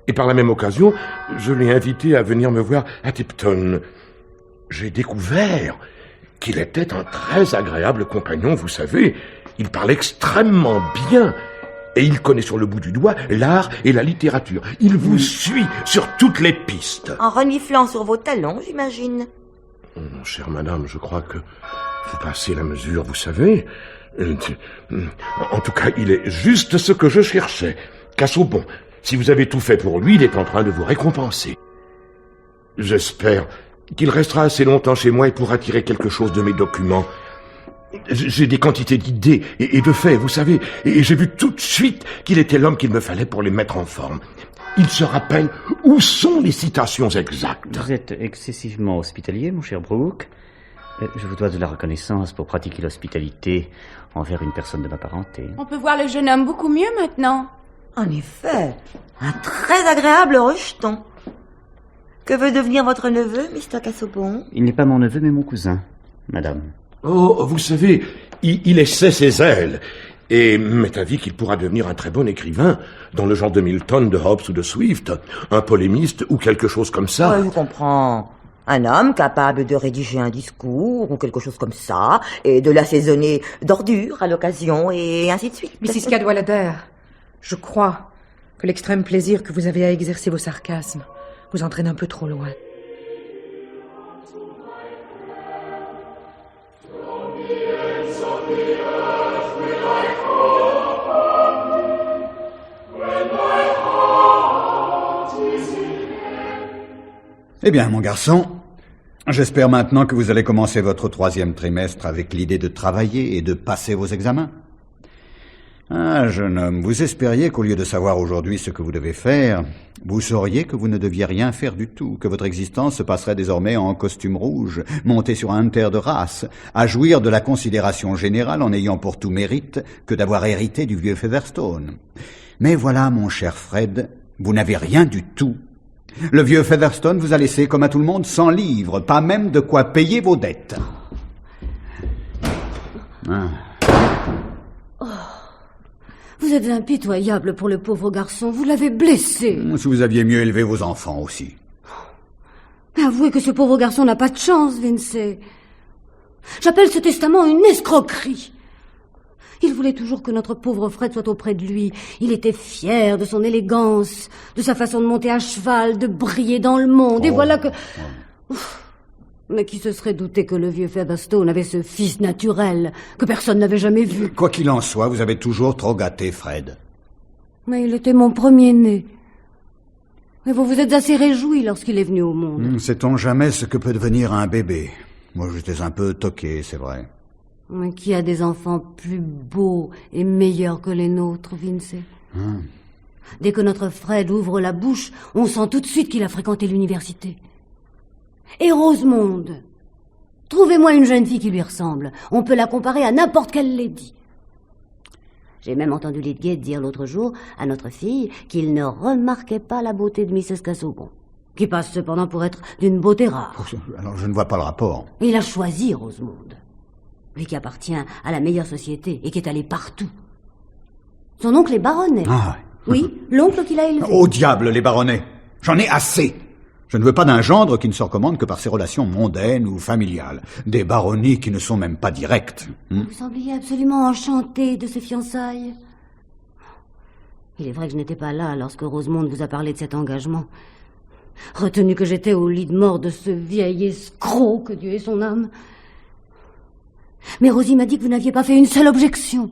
Et par la même occasion, je l'ai invité à venir me voir à Tipton. J'ai découvert qu'il était un très agréable compagnon, vous savez. Il parle extrêmement bien. Et il connaît sur le bout du doigt l'art et la littérature. Il vous suit sur toutes les pistes. En reniflant sur vos talons, j'imagine. Chère madame, je crois que vous passez la mesure, vous savez. En tout cas, il est juste ce que je cherchais. Casaubon, si vous avez tout fait pour lui, il est en train de vous récompenser. J'espère qu'il restera assez longtemps chez moi et pourra tirer quelque chose de mes documents. J'ai des quantités d'idées et de faits, vous savez, et j'ai vu tout de suite qu'il était l'homme qu'il me fallait pour les mettre en forme. Il se rappelle où sont les citations exactes. Vous êtes excessivement hospitalier, mon cher Brooke. Je vous dois de la reconnaissance pour pratiquer l'hospitalité envers une personne de ma parenté. On peut voir le jeune homme beaucoup mieux maintenant. En effet, un très agréable rejeton. Que veut devenir votre neveu, Mr. Casaubon? Il n'est pas mon neveu, mais mon cousin, madame. Oh, vous savez, il essaie ses ailes, et m'est avis qu'il pourra devenir un très bon écrivain, dans le genre de Milton, de Hobbes ou de Swift, un polémiste ou quelque chose comme ça. Ouais, je comprends. Un homme capable de rédiger un discours ou quelque chose comme ça, et de l'assaisonner d'ordures à l'occasion, et ainsi de suite. Mrs. Cadwallader, je crois que l'extrême plaisir que vous avez à exercer vos sarcasmes vous entraîne un peu trop loin. Eh bien, mon garçon, j'espère maintenant que vous allez commencer votre 3e trimestre avec l'idée de travailler et de passer vos examens. Ah, jeune homme, vous espériez qu'au lieu de savoir aujourd'hui ce que vous devez faire, vous sauriez que vous ne deviez rien faire du tout, que votre existence se passerait désormais en costume rouge, monté sur un hunter de race, à jouir de la considération générale en n'ayant pour tout mérite que d'avoir hérité du vieux Featherstone. Mais voilà, mon cher Fred, vous n'avez rien du tout. Le vieux Featherstone vous a laissé, comme à tout le monde, 100 livres, pas même de quoi payer vos dettes. Ah. Oh. Vous êtes impitoyable pour le pauvre garçon, vous l'avez blessé. Si vous aviez mieux élevé vos enfants aussi. Avouez que ce pauvre garçon n'a pas de chance, Vincey. J'appelle ce testament une escroquerie. Il voulait toujours que notre pauvre Fred soit auprès de lui. Il était fier de son élégance, de sa façon de monter à cheval, de briller dans le monde. Et voilà que... Mais qui se serait douté que le vieux Featherstone avait ce fils naturel que personne n'avait jamais vu? Quoi qu'il en soit, vous avez toujours trop gâté Fred. Mais il était mon premier-né. Mais vous vous êtes assez réjoui lorsqu'il est venu au monde. Sait-on jamais ce que peut devenir un bébé? Moi, j'étais un peu toqué, c'est vrai. Mais qui a des enfants plus beaux et meilleurs que les nôtres, Vincey? Dès que notre Fred ouvre la bouche, on sent tout de suite qu'il a fréquenté l'université. Et Rosemonde, trouvez-moi une jeune fille qui lui ressemble. On peut la comparer à n'importe quelle lady. J'ai même entendu Lydgate dire l'autre jour à notre fille qu'il ne remarquait pas la beauté de Mrs. Casaubon, qui passe cependant pour être d'une beauté rare. Alors je ne vois pas le rapport. Il a choisi Rosemonde, lui qui appartient à la meilleure société et qui est allé partout. Son oncle est baronnet. Ah. Oui, l'oncle qu'il a élevé. Au diable, les baronnets! J'en ai assez! Je ne veux pas d'un gendre qui ne se recommande que par ses relations mondaines ou familiales. Des baronnies qui ne sont même pas directes. Vous sembliez absolument enchanté de ces fiançailles. Il est vrai que je n'étais pas là lorsque Rosemonde vous a parlé de cet engagement. Retenu que j'étais au lit de mort de ce vieil escroc, que Dieu ait son âme. Mais Rosie m'a dit que vous n'aviez pas fait une seule objection.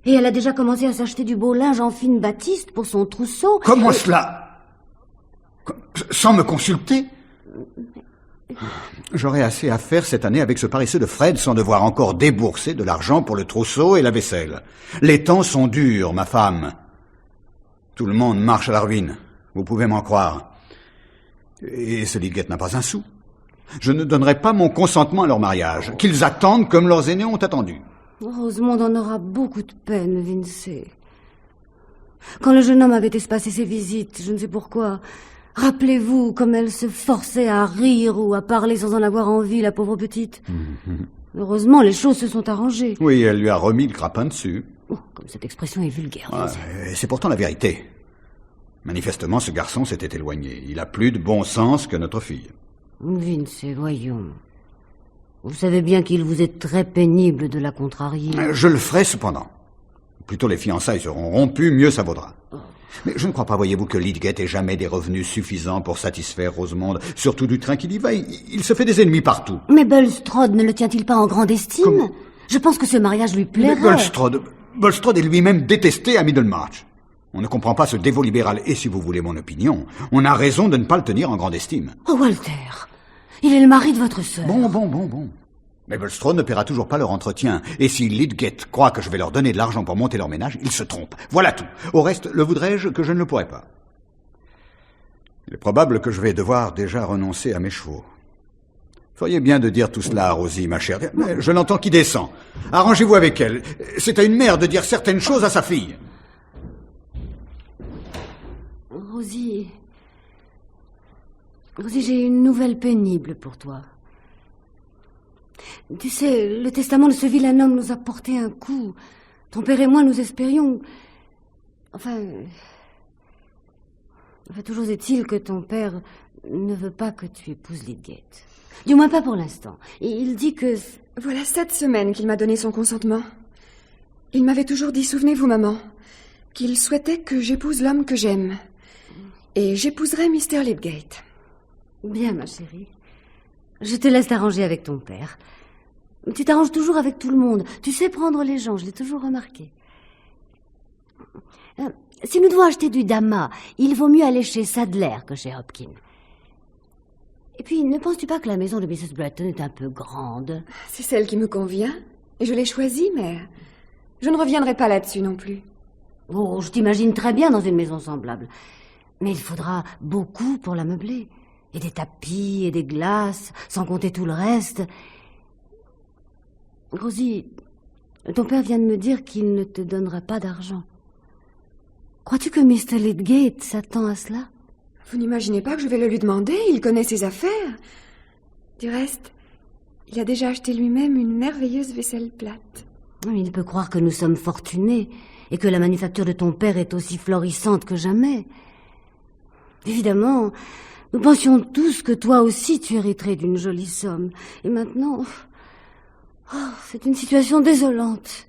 Et elle a déjà commencé à s'acheter du beau linge en fine batiste pour son trousseau. Comment cela? Sans me consulter? J'aurai assez à faire cette année avec ce paresseux de Fred sans devoir encore débourser de l'argent pour le trousseau et la vaisselle. Les temps sont durs, ma femme. Tout le monde marche à la ruine. Vous pouvez m'en croire. Et ce Lydgate n'a pas un sou. Je ne donnerai pas mon consentement à leur mariage, qu'ils attendent comme leurs aînés ont attendu. Rosemonde en aura beaucoup de peine, Vincey. Quand le jeune homme avait espacé ses visites, je ne sais pourquoi, rappelez-vous comme elle se forçait à rire ou à parler sans en avoir envie, la pauvre petite. Heureusement, les choses se sont arrangées. Oui, elle lui a remis le grappin dessus. Oh, comme cette expression est vulgaire. Ouais, et c'est pourtant la vérité. Manifestement, ce garçon s'était éloigné. Il a plus de bon sens que notre fille. Vince, voyons. Vous savez bien qu'il vous est très pénible de la contrarier. Je le ferai cependant. Plutôt les fiançailles seront rompues, mieux ça vaudra. Mais je ne crois pas, voyez-vous, que Lydgate ait jamais des revenus suffisants pour satisfaire Rosemonde, surtout du train qu'il y va. Il se fait des ennemis partout. Mais Bulstrode ne le tient-il pas en grande estime? Je pense que ce mariage lui plairait. Mais Bulstrode est lui-même détesté à Middlemarch. On ne comprend pas ce dévot libéral, et si vous voulez mon opinion, on a raison de ne pas le tenir en grande estime. Oh, Walter, il est le mari de votre sœur. Bon. Mais Bulstrode ne paiera toujours pas leur entretien. Et si Lydgate croit que je vais leur donner de l'argent pour monter leur ménage, il se trompe. Voilà tout. Au reste, le voudrais-je que je ne le pourrais pas. Il est probable que je vais devoir déjà renoncer à mes chevaux. Feriez bien de dire tout cela à Rosie, ma chère. Mais je l'entends qui descend. Arrangez-vous avec elle. C'est à une mère de dire certaines choses à sa fille. Rosie, j'ai une nouvelle pénible pour toi. Tu sais, le testament de ce vilain homme nous a porté un coup. Ton père et moi, nous espérions... Enfin, toujours est-il que ton père ne veut pas que tu épouses Lydgate. Du moins pas pour l'instant. Il dit que... Voilà 7 semaines qu'il m'a donné son consentement. Il m'avait toujours dit, souvenez-vous, maman, qu'il souhaitait que j'épouse l'homme que j'aime. Et j'épouserai Mr. Lydgate. Bien, ma chérie. Je te laisse t'arranger avec ton père. Tu t'arranges toujours avec tout le monde. Tu sais prendre les gens, je l'ai toujours remarqué. Si nous devons acheter du damas, il vaut mieux aller chez Sadler que chez Hopkins. Et puis, ne penses-tu pas que la maison de Mrs. Bretton est un peu grande? C'est celle qui me convient. Et je l'ai choisie, mais je ne reviendrai pas là-dessus non plus. Oh, je t'imagine très bien dans une maison semblable. Mais il faudra beaucoup pour la meubler. Et des tapis et des glaces, sans compter tout le reste. Rosie, ton père vient de me dire qu'il ne te donnera pas d'argent. Crois-tu que Mr. Lydgate s'attend à cela? Vous n'imaginez pas que je vais le lui demander? Il connaît ses affaires. Du reste, il a déjà acheté lui-même une merveilleuse vaisselle plate. Il peut croire que nous sommes fortunés et que la manufacture de ton père est aussi florissante que jamais. Évidemment, nous pensions tous que toi aussi tu hériterais d'une jolie somme. Et maintenant, c'est une situation désolante.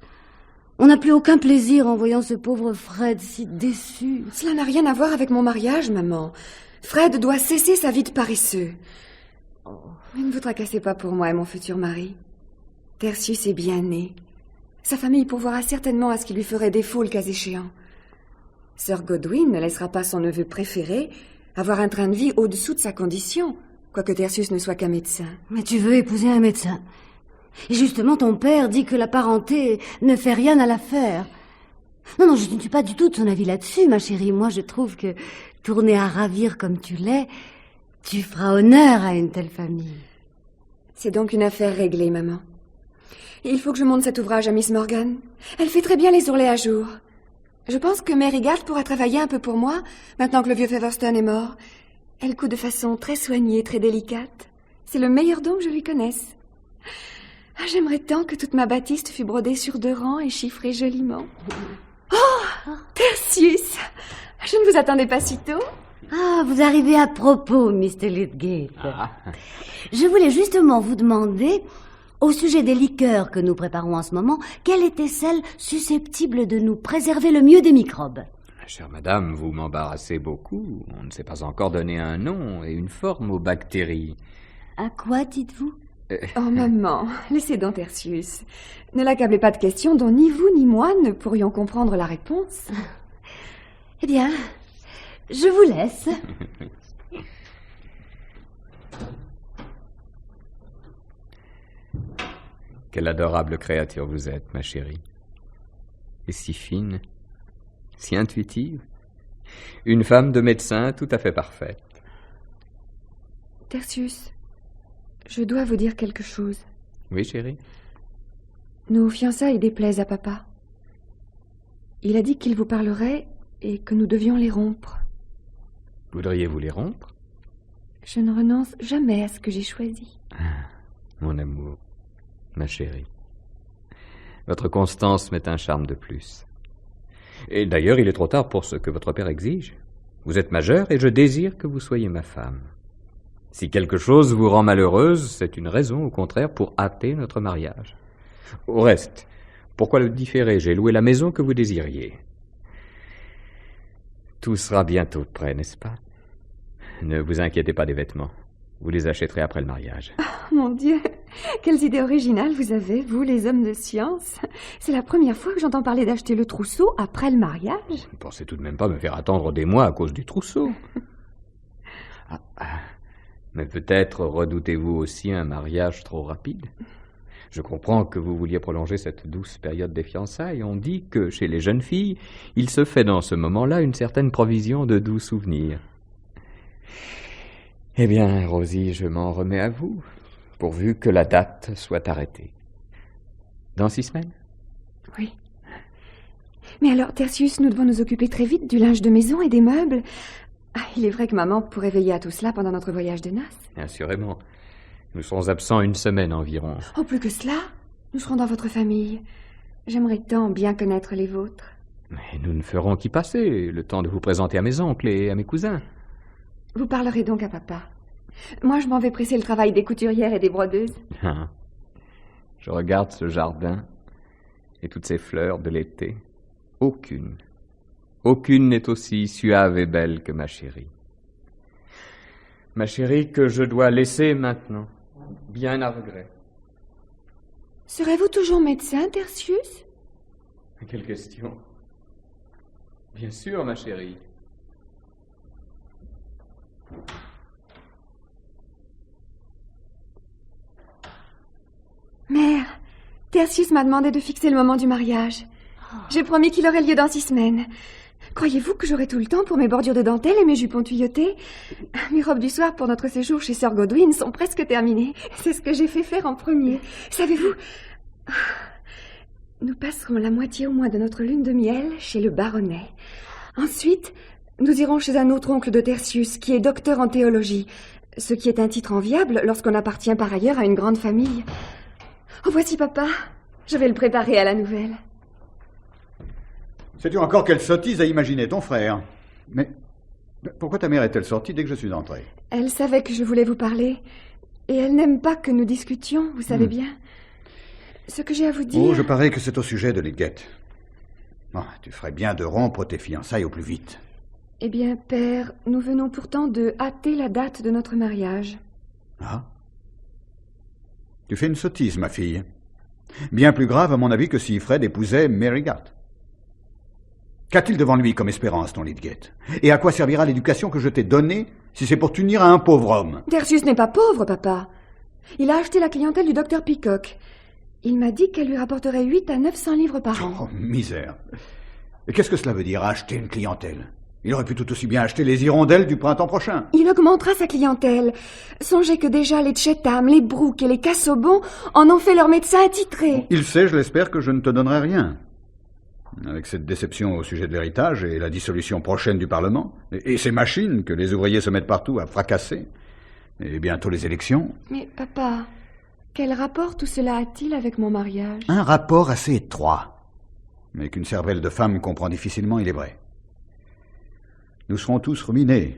On n'a plus aucun plaisir en voyant ce pauvre Fred si déçu. Cela n'a rien à voir avec mon mariage, maman. Fred doit cesser sa vie de paresseux. Ne vous tracassez pas pour moi et mon futur mari. Tertius est bien né. Sa famille pourvoira certainement à ce qui lui ferait défaut le cas échéant. Sir Godwin ne laissera pas son neveu préféré avoir un train de vie au-dessous de sa condition, quoique Tertius ne soit qu'un médecin. Mais tu veux épouser un médecin. Et justement, ton père dit que la parenté ne fait rien à l'affaire. Non, je ne suis pas du tout de son avis là-dessus, ma chérie. Moi, je trouve que, tourné à ravir comme tu l'es, tu feras honneur à une telle famille. C'est donc une affaire réglée, maman. Il faut que je montre cet ouvrage à Miss Morgan. Elle fait très bien les ourlets à jour. Je pense que Mary Galt pourra travailler un peu pour moi, maintenant que le vieux Featherstone est mort. Elle coud de façon très soignée, très délicate. C'est le meilleur don que je lui connaisse. J'aimerais tant que toute ma batiste fût brodée sur 2 rangs et chiffrée joliment. Oh, Tertius! Je ne vous attendais pas si tôt. Ah, vous arrivez à propos, Mr. Lydgate. Je voulais justement vous demander, au sujet des liqueurs que nous préparons en ce moment, quelle était celle susceptible de nous préserver le mieux des microbes? Chère madame, vous m'embarrassez beaucoup. On ne s'est pas encore donné un nom et une forme aux bactéries. À quoi dites-vous? Oh, maman, laissez donc Tertius. Ne l'accablez pas de questions dont ni vous ni moi ne pourrions comprendre la réponse. Eh bien, je vous laisse. Quelle adorable créature vous êtes, ma chérie. Et si fine, si intuitive. Une femme de médecin tout à fait parfaite. Tertius, je dois vous dire quelque chose. Oui, chérie? Nos fiançailles déplaisent à papa. Il a dit qu'il vous parlerait et que nous devions les rompre. Voudriez-vous les rompre? Je ne renonce jamais à ce que j'ai choisi. Mon amour, ma chérie. Votre constance m'est un charme de plus. Et d'ailleurs, il est trop tard pour ce que votre père exige. Vous êtes majeure et je désire que vous soyez ma femme. Si quelque chose vous rend malheureuse, c'est une raison, au contraire, pour hâter notre mariage. Au reste, pourquoi le différer? J'ai loué la maison que vous désiriez. Tout sera bientôt prêt, n'est-ce pas? Ne vous inquiétez pas des vêtements. Vous les achèterez après le mariage. Oh, mon Dieu, quelles idées originales vous avez, vous, les hommes de science. C'est la première fois que j'entends parler d'acheter le trousseau après le mariage. Vous ne pensez tout de même pas me faire attendre des mois à cause du trousseau. Mais peut-être redoutez-vous aussi un mariage trop rapide. Je comprends que vous vouliez prolonger cette douce période des fiançailles. On dit que chez les jeunes filles, il se fait dans ce moment-là une certaine provision de doux souvenirs. Eh bien, Rosie, je m'en remets à vous, pourvu que la date soit arrêtée. Dans 6 semaines? Oui. Mais alors, Tertius, nous devons nous occuper très vite du linge de maison et des meubles. Il est vrai que maman pourrait veiller à tout cela pendant notre voyage de noces. Assurément. Nous serons absents 1 semaine environ. Oh, plus que cela, nous serons dans votre famille. J'aimerais tant bien connaître les vôtres. Mais nous ne ferons qu'y passer, le temps de vous présenter à mes oncles et à mes cousins. Vous parlerez donc à papa. Moi, je m'en vais presser le travail des couturières et des brodeuses. Je regarde ce jardin et toutes ces fleurs de l'été. Aucune n'est aussi suave et belle que ma chérie. Ma chérie que je dois laisser maintenant, bien à regret. Serez-vous toujours médecin, Tertius? Quelle question? Bien sûr, ma chérie. Mère, Tertius m'a demandé de fixer le moment du mariage. J'ai promis qu'il aurait lieu dans 6 semaines. Croyez-vous que j'aurai tout le temps pour mes bordures de dentelle et mes jupons tuyautés? Mes robes du soir pour notre séjour chez Sir Godwin sont presque terminées. C'est ce que j'ai fait faire en premier. Savez-vous, nous passerons la moitié au moins de notre lune de miel chez le baronnet. Ensuite, nous irons chez un autre oncle de Tertius, qui est docteur en théologie, ce qui est un titre enviable lorsqu'on appartient par ailleurs à une grande famille. Oh, voici papa. Je vais le préparer à la nouvelle. Sais-tu encore quelle sottise a imaginé ton frère? Mais pourquoi ta mère est-elle sortie dès que je suis entré? Elle savait que je voulais vous parler, et elle n'aime pas que nous discutions, vous savez bien. Ce que j'ai à vous dire... Oh, je parie que c'est au sujet de Lydgate. Oh, tu ferais bien de rompre tes fiançailles au plus vite. Eh bien, père, nous venons pourtant de hâter la date de notre mariage. Ah? Tu fais une sottise, ma fille. Bien plus grave, à mon avis, que si Fred épousait Mary Garth. Qu'a-t-il devant lui comme espérance, ton Lydgate? Et à quoi servira l'éducation que je t'ai donnée si c'est pour t'unir à un pauvre homme? Tertius n'est pas pauvre, papa. Il a acheté la clientèle du docteur Peacock. Il m'a dit qu'elle lui rapporterait 8 à 900 livres par an. Oh, misère. Et qu'est-ce que cela veut dire, acheter une clientèle? Il aurait pu tout aussi bien acheter les hirondelles du printemps prochain. Il augmentera sa clientèle. Songez que déjà les Chetham, les Brooke et les Casaubon en ont fait leur médecin attitré. Il sait, je l'espère, que je ne te donnerai rien. Avec cette déception au sujet de l'héritage et la dissolution prochaine du Parlement, et ces machines que les ouvriers se mettent partout à fracasser, et bientôt les élections... Mais papa, quel rapport tout cela a-t-il avec mon mariage? Un rapport assez étroit, mais qu'une cervelle de femme comprend difficilement, il est vrai. Nous serons tous ruinés,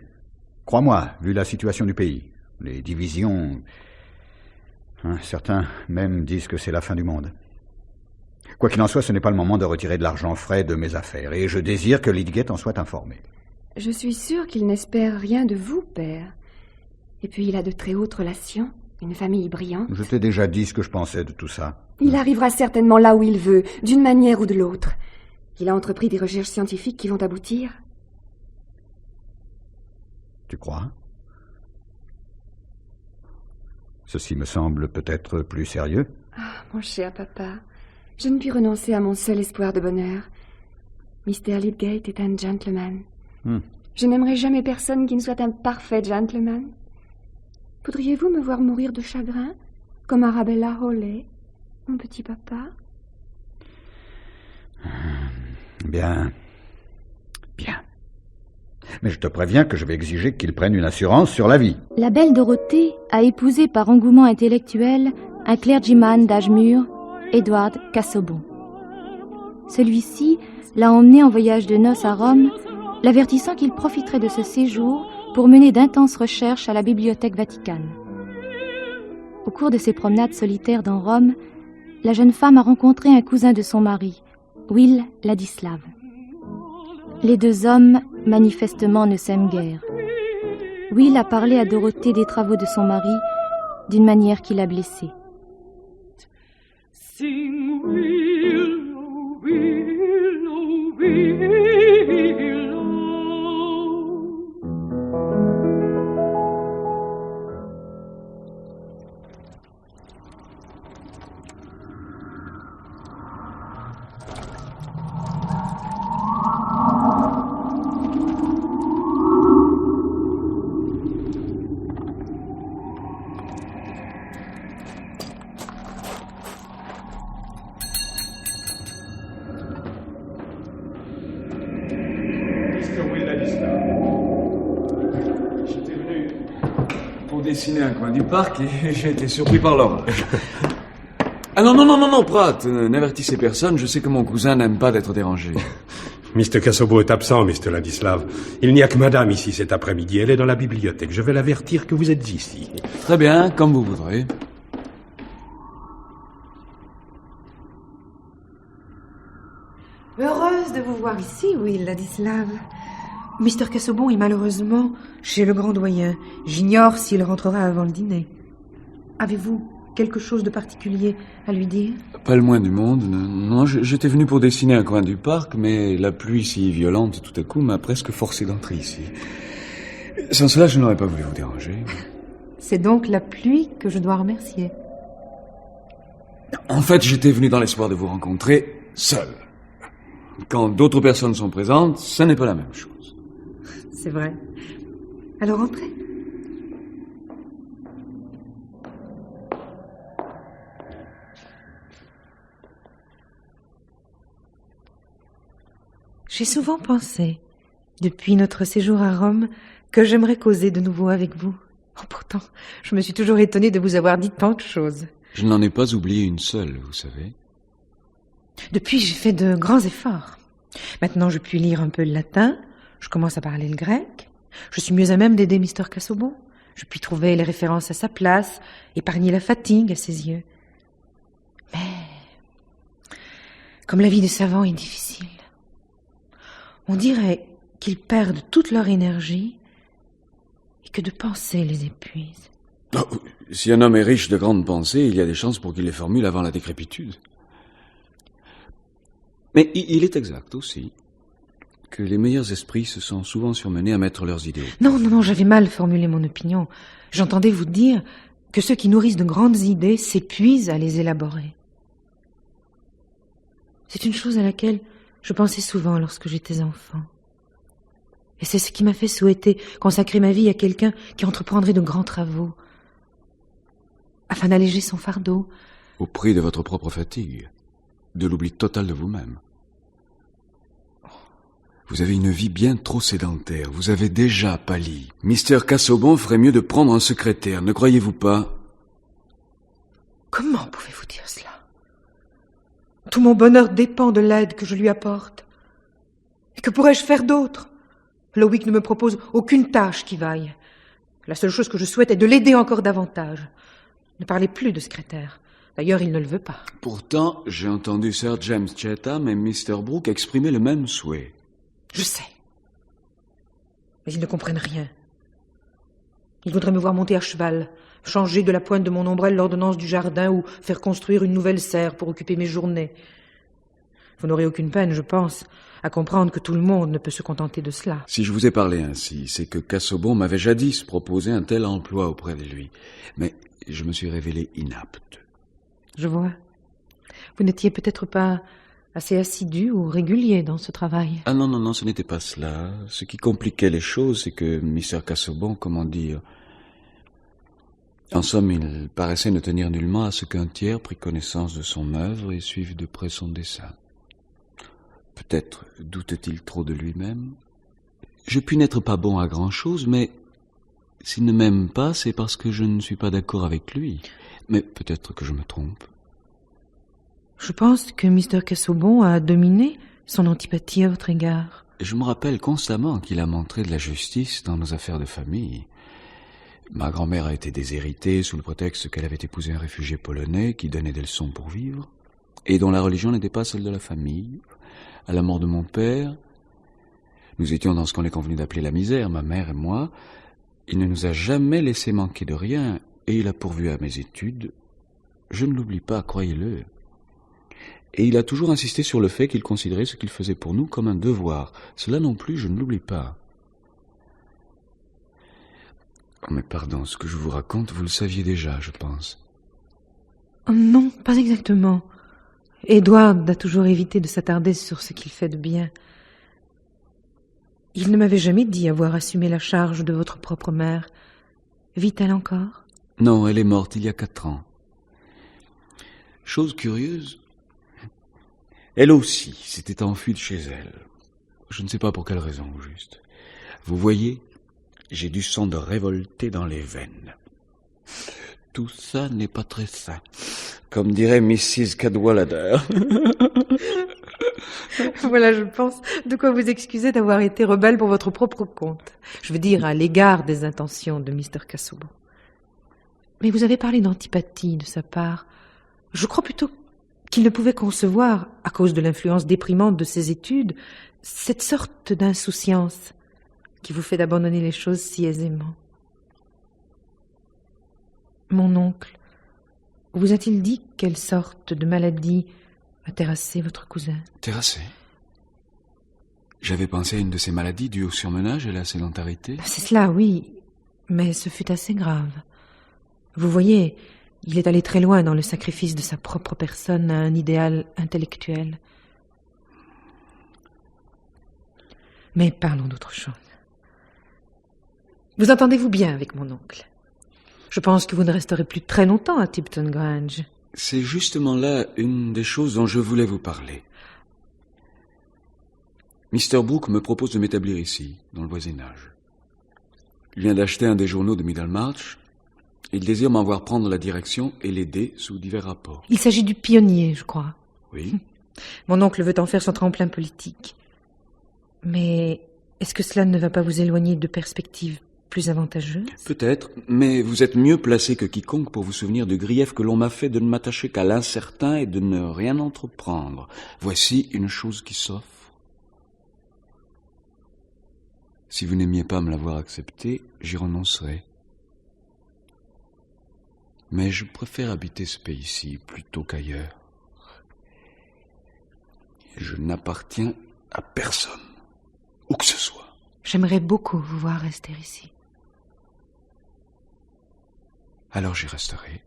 crois-moi, vu la situation du pays. Les divisions... certains même disent que c'est la fin du monde. Quoi qu'il en soit, ce n'est pas le moment de retirer de l'argent frais de mes affaires, et je désire que Lydgate en soit informé. Je suis sûre qu'il n'espère rien de vous, père. Et puis il a de très hautes relations, une famille brillante. Je t'ai déjà dit ce que je pensais de tout ça. Il arrivera certainement là où il veut, d'une manière ou de l'autre. Il a entrepris des recherches scientifiques qui vont aboutir. Tu crois? Ceci me semble peut-être plus sérieux. Ah, mon cher papa, je ne puis renoncer à mon seul espoir de bonheur. Mr. Lydgate est un gentleman. Je n'aimerai jamais personne qui ne soit un parfait gentleman. Voudriez-vous me voir mourir de chagrin, comme Arabella Hawley, mon petit papa? Bien. Mais je te préviens que je vais exiger qu'il prenne une assurance sur la vie. La belle Dorothée a épousé par engouement intellectuel un clergyman d'âge mûr, Edward Casaubon. Celui-ci l'a emmené en voyage de noces à Rome, l'avertissant qu'il profiterait de ce séjour pour mener d'intenses recherches à la bibliothèque Vaticane. Au cours de ses promenades solitaires dans Rome, la jeune femme a rencontré un cousin de son mari, Will Ladislav. Les deux hommes, manifestement, ne s'aiment guère. Will a parlé à Dorothée des travaux de son mari d'une manière qui l'a blessée. Sing willow, willow, willow. Dessiner un coin du parc et j'ai été surpris par l'orage. Ah non, Pratt, n'avertissez personne, je sais que mon cousin n'aime pas d'être dérangé. Mr. Casaubon est absent, Mr. Ladislav. Il n'y a que madame ici cet après-midi, elle est dans la bibliothèque. Je vais l'avertir que vous êtes ici. Très bien, comme vous voudrez. Heureuse de vous voir ici, Will Ladislav. Mr. Casaubon est malheureusement chez le grand doyen. J'ignore s'il rentrera avant le dîner. Avez-vous quelque chose de particulier à lui dire? Pas le moins du monde. Non, j'étais venu pour dessiner un coin du parc, mais la pluie si violente tout à coup m'a presque forcé d'entrer ici. Sans cela, je n'aurais pas voulu vous déranger. C'est donc la pluie que je dois remercier. En fait, j'étais venu dans l'espoir de vous rencontrer seul. Quand d'autres personnes sont présentes, ça n'est pas la même chose. C'est vrai. Alors entrez. J'ai souvent pensé, depuis notre séjour à Rome, que j'aimerais causer de nouveau avec vous. Oh, pourtant, je me suis toujours étonnée de vous avoir dit tant de choses. Je n'en ai pas oublié une seule, vous savez. Depuis, j'ai fait de grands efforts. Maintenant, je puis lire un peu le latin. Je commence à parler le grec. Je suis mieux à même d'aider Mr. Casaubon. Je puis trouver les références à sa place, épargner la fatigue à ses yeux. Mais, comme la vie des savants est difficile, on dirait qu'ils perdent toute leur énergie et que de penser les épuise. Oh, si un homme est riche de grandes pensées, il y a des chances pour qu'il les formule avant la décrépitude. Mais il est exact aussi que les meilleurs esprits se sont souvent surmenés à mettre leurs idées. Non, j'avais mal formulé mon opinion. J'entendais vous dire que ceux qui nourrissent de grandes idées s'épuisent à les élaborer. C'est une chose à laquelle je pensais souvent lorsque j'étais enfant. Et c'est ce qui m'a fait souhaiter consacrer ma vie à quelqu'un qui entreprendrait de grands travaux, afin d'alléger son fardeau. Au prix de votre propre fatigue, de l'oubli total de vous-même. Vous avez une vie bien trop sédentaire. Vous avez déjà pâli. Mr. Casaubon ferait mieux de prendre un secrétaire, ne croyez-vous pas? Comment pouvez-vous dire cela? Tout mon bonheur dépend de l'aide que je lui apporte. Et que pourrais-je faire d'autre? Lowick ne me propose aucune tâche qui vaille. La seule chose que je souhaite est de l'aider encore davantage. Ne parlez plus de secrétaire. D'ailleurs, il ne le veut pas. Pourtant, j'ai entendu Sir James Chatham et Mr. Brooke exprimer le même souhait. Je sais. Mais ils ne comprennent rien. Ils voudraient me voir monter à cheval, changer de la pointe de mon ombrelle l'ordonnance du jardin ou faire construire une nouvelle serre pour occuper mes journées. Vous n'aurez aucune peine, je pense, à comprendre que tout le monde ne peut se contenter de cela. Si je vous ai parlé ainsi, c'est que Casaubon m'avait jadis proposé un tel emploi auprès de lui. Mais je me suis révélé inapte. Je vois. Vous n'étiez peut-être pas assez assidu ou régulier dans ce travail. Ah non, ce n'était pas cela. Ce qui compliquait les choses, c'est que Mr. Casaubon, comment dire... En somme, il paraissait ne tenir nullement à ce qu'un tiers prit connaissance de son œuvre et suive de près son dessein. Peut-être doute-t-il trop de lui-même. Je puis n'être pas bon à grand-chose, mais s'il ne m'aime pas, c'est parce que je ne suis pas d'accord avec lui. Mais peut-être que je me trompe. Je pense que Mr. Casaubon a dominé son antipathie à votre égard. Je me rappelle constamment qu'il a montré de la justice dans nos affaires de famille. Ma grand-mère a été déshéritée sous le prétexte qu'elle avait épousé un réfugié polonais qui donnait des leçons pour vivre, et dont la religion n'était pas celle de la famille. À la mort de mon père, nous étions dans ce qu'on est convenu d'appeler la misère, ma mère et moi. Il ne nous a jamais laissé manquer de rien, et il a pourvu à mes études. Je ne l'oublie pas, croyez-le. Et il a toujours insisté sur le fait qu'il considérait ce qu'il faisait pour nous comme un devoir. Cela non plus, je ne l'oublie pas. Oh, mais pardon, ce que je vous raconte, vous le saviez déjà, je pense. Non, pas exactement. Edward a toujours évité de s'attarder sur ce qu'il fait de bien. Il ne m'avait jamais dit avoir assumé la charge de votre propre mère. Vit-elle encore? Non, elle est morte il y a 4 ans. Chose curieuse, elle aussi s'était enfuie de chez elle. Je ne sais pas pour quelle raison, au juste. Vous voyez, j'ai du sang de révolté dans les veines. Tout ça n'est pas très sain, comme dirait Mrs. Cadwallader. Voilà, je pense, de quoi vous excuser d'avoir été rebelle pour votre propre compte. Je veux dire, à l'égard des intentions de Mr. Casaubon. Mais vous avez parlé d'antipathie de sa part. Je crois plutôt qu'il ne pouvait concevoir, à cause de l'influence déprimante de ses études, cette sorte d'insouciance qui vous fait abandonner les choses si aisément. Mon oncle, vous a-t-il dit quelle sorte de maladie a terrassé votre cousin? Terrassé? J'avais pensé à une de ces maladies dues au surmenage et à la sédentarité. C'est cela, oui, mais ce fut assez grave. Vous voyez, il est allé très loin dans le sacrifice de sa propre personne à un idéal intellectuel. Mais parlons d'autre chose. Vous entendez-vous bien avec mon oncle? Je pense que vous ne resterez plus très longtemps à Tipton Grange. C'est justement là une des choses dont je voulais vous parler. Mr. Brooke me propose de m'établir ici, dans le voisinage. Il vient d'acheter un des journaux de Middlemarch. Il désire m'en voir prendre la direction et l'aider sous divers rapports. Il s'agit du Pionnier, je crois. Oui. Mon oncle veut en faire son tremplin politique. Mais est-ce que cela ne va pas vous éloigner de perspectives plus avantageuses? Peut-être, mais vous êtes mieux placé que quiconque pour vous souvenir du grief que l'on m'a fait de ne m'attacher qu'à l'incertain et de ne rien entreprendre. Voici une chose qui s'offre. Si vous n'aimiez pas me l'avoir accepté, j'y renoncerai. Mais je préfère habiter ce pays-ci plutôt qu'ailleurs. Je n'appartiens à personne, où que ce soit. J'aimerais beaucoup vous voir rester ici. Alors j'y resterai.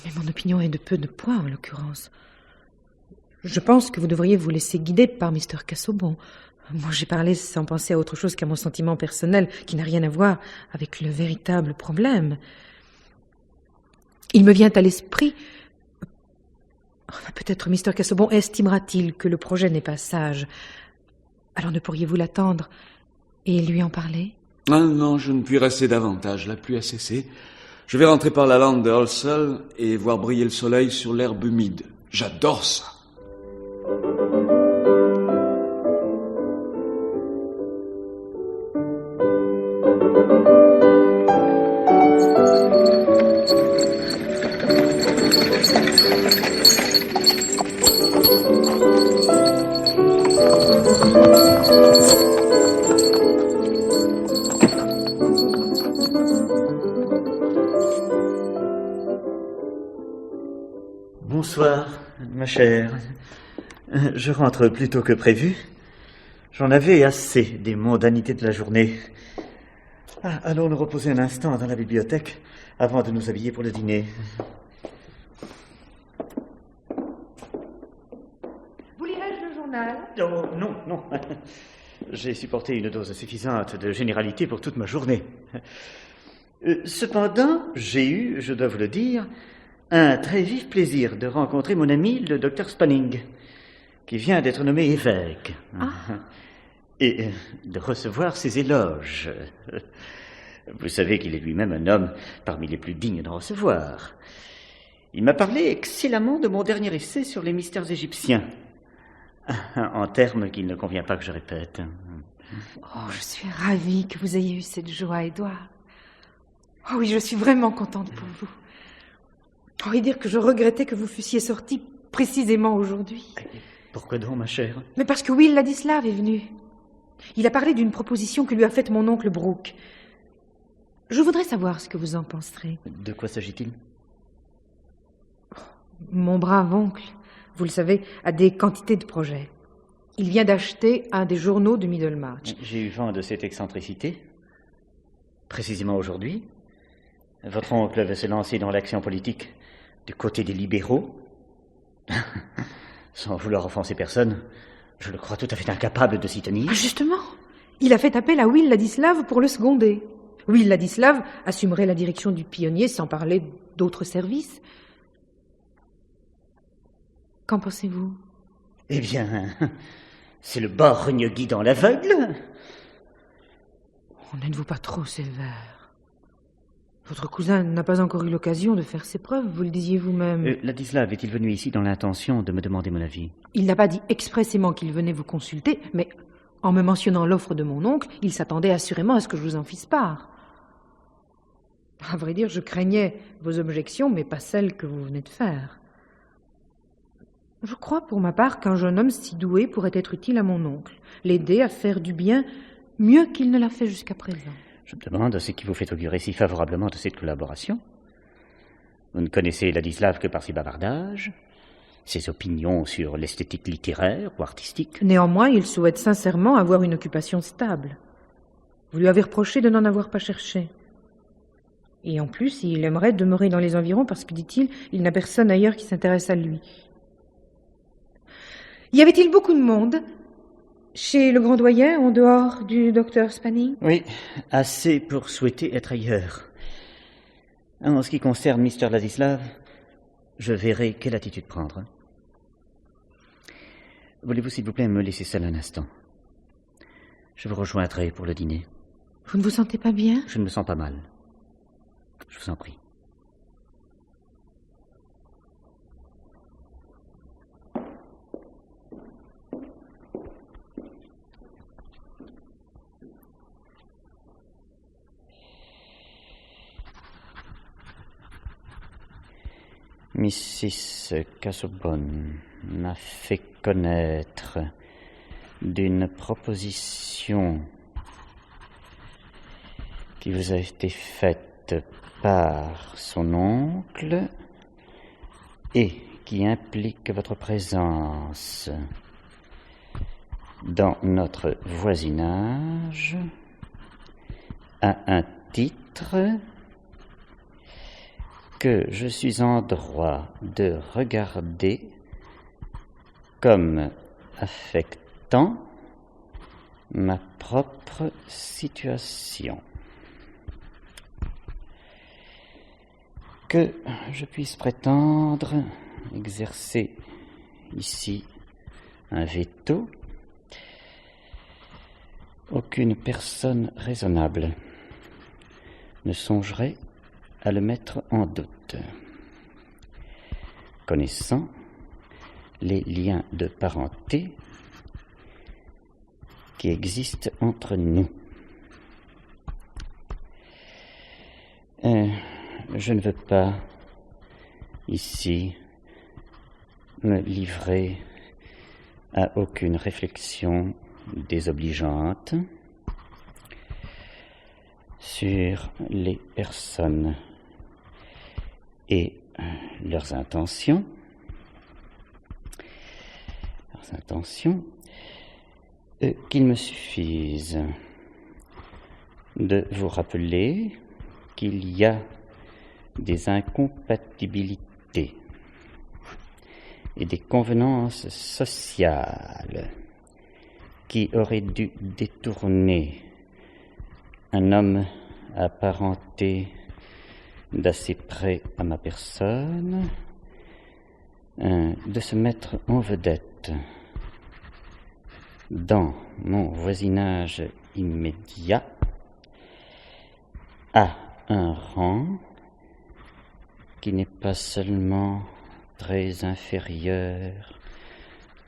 Mais mon opinion est de peu de poids, en l'occurrence. Je pense que vous devriez vous laisser guider par Mr. Casaubon. Moi, j'ai parlé sans penser à autre chose qu'à mon sentiment personnel, qui n'a rien à voir avec le véritable problème. Il me vient à l'esprit... Peut-être Mr. Casaubon estimera-t-il que le projet n'est pas sage. Alors ne pourriez-vous l'attendre et lui en parler? Ah non, je ne puis rester davantage. La pluie a cessé. Je vais rentrer par la lande de Holsall et voir briller le soleil sur l'herbe humide. J'adore ça. Bonsoir, ma chère. Je rentre plus tôt que prévu. J'en avais assez des mondanités de la journée. Allons nous reposer un instant dans la bibliothèque avant de nous habiller pour le dîner. Vous lirai-je le journal? Oh, non, non. J'ai supporté une dose suffisante de généralité pour toute ma journée. Cependant, j'ai eu, je dois vous le dire, un très vif plaisir de rencontrer mon ami le docteur Spanning, qui vient d'être nommé évêque, et de recevoir ses éloges. Vous savez qu'il est lui-même un homme parmi les plus dignes d'en recevoir. Il m'a parlé excellemment de mon dernier essai sur les mystères égyptiens, en termes qu'il ne convient pas que je répète. Oh, je suis ravie que vous ayez eu cette joie, Édouard. Oh oui, je suis vraiment contente pour vous. Oh, et dire que je regrettais que vous fussiez sorti précisément aujourd'hui. Pourquoi donc, ma chère? Mais parce que Will Ladislav est venu. Il a parlé d'une proposition que lui a faite mon oncle Brooke. Je voudrais savoir ce que vous en penserez. De quoi s'agit-il? Mon brave oncle, vous le savez, a des quantités de projets. Il vient d'acheter un des journaux de Middlemarch. J'ai eu vent de cette excentricité. Précisément aujourd'hui. Votre oncle veut se lancer dans l'action politique du côté des libéraux. Sans vouloir offenser personne, je le crois tout à fait incapable de s'y tenir. Ah, justement, il a fait appel à Will Ladislav pour le seconder. Will Ladislav assumerait la direction du Pionnier sans parler d'autres services. Qu'en pensez-vous? Eh bien, c'est le borgne guidant l'aveugle. Oh, n'êtes-vous pas trop sévère? Votre cousin n'a pas encore eu l'occasion de faire ses preuves, vous le disiez vous-même. Ladislav est-il venu ici dans l'intention de me demander mon avis? Il n'a pas dit expressément qu'il venait vous consulter, mais en me mentionnant l'offre de mon oncle, il s'attendait assurément à ce que je vous en fisse part. À vrai dire, je craignais vos objections, mais pas celles que vous venez de faire. Je crois pour ma part qu'un jeune homme si doué pourrait être utile à mon oncle, l'aider à faire du bien mieux qu'il ne l'a fait jusqu'à présent. Je me demande ce qui vous fait augurer si favorablement de cette collaboration. Vous ne connaissez Ladislav que par ses bavardages, ses opinions sur l'esthétique littéraire ou artistique. Néanmoins, il souhaite sincèrement avoir une occupation stable. Vous lui avez reproché de n'en avoir pas cherché. Et en plus, il aimerait demeurer dans les environs parce que, dit-il, il n'a personne ailleurs qui s'intéresse à lui. Y avait-il beaucoup de monde chez le grand doyen, en dehors du docteur Spanning? Oui, assez pour souhaiter être ailleurs. En ce qui concerne Mr. Ladislav, je verrai quelle attitude prendre. Voulez-vous, s'il vous plaît, me laisser seul un instant? Je vous rejoindrai pour le dîner. Vous ne vous sentez pas bien? Je ne me sens pas mal. Je vous en prie. Mrs. Casaubon m'a fait connaître d'une proposition qui vous a été faite par son oncle et qui implique votre présence dans notre voisinage à un titre que je suis en droit de regarder comme affectant ma propre situation. Que je puisse prétendre exercer ici un veto, aucune personne raisonnable ne songerait à le mettre en doute. Connaissant les liens de parenté qui existent entre nous. Je ne veux pas, ici, me livrer à aucune réflexion désobligeante sur les personnes et leurs intentions, qu'il me suffise de vous rappeler qu'il y a des incompatibilités et des convenances sociales qui auraient dû détourner un homme apparenté d'assez près à ma personne de se mettre en vedette dans mon voisinage immédiat a un rang qui n'est pas seulement très inférieur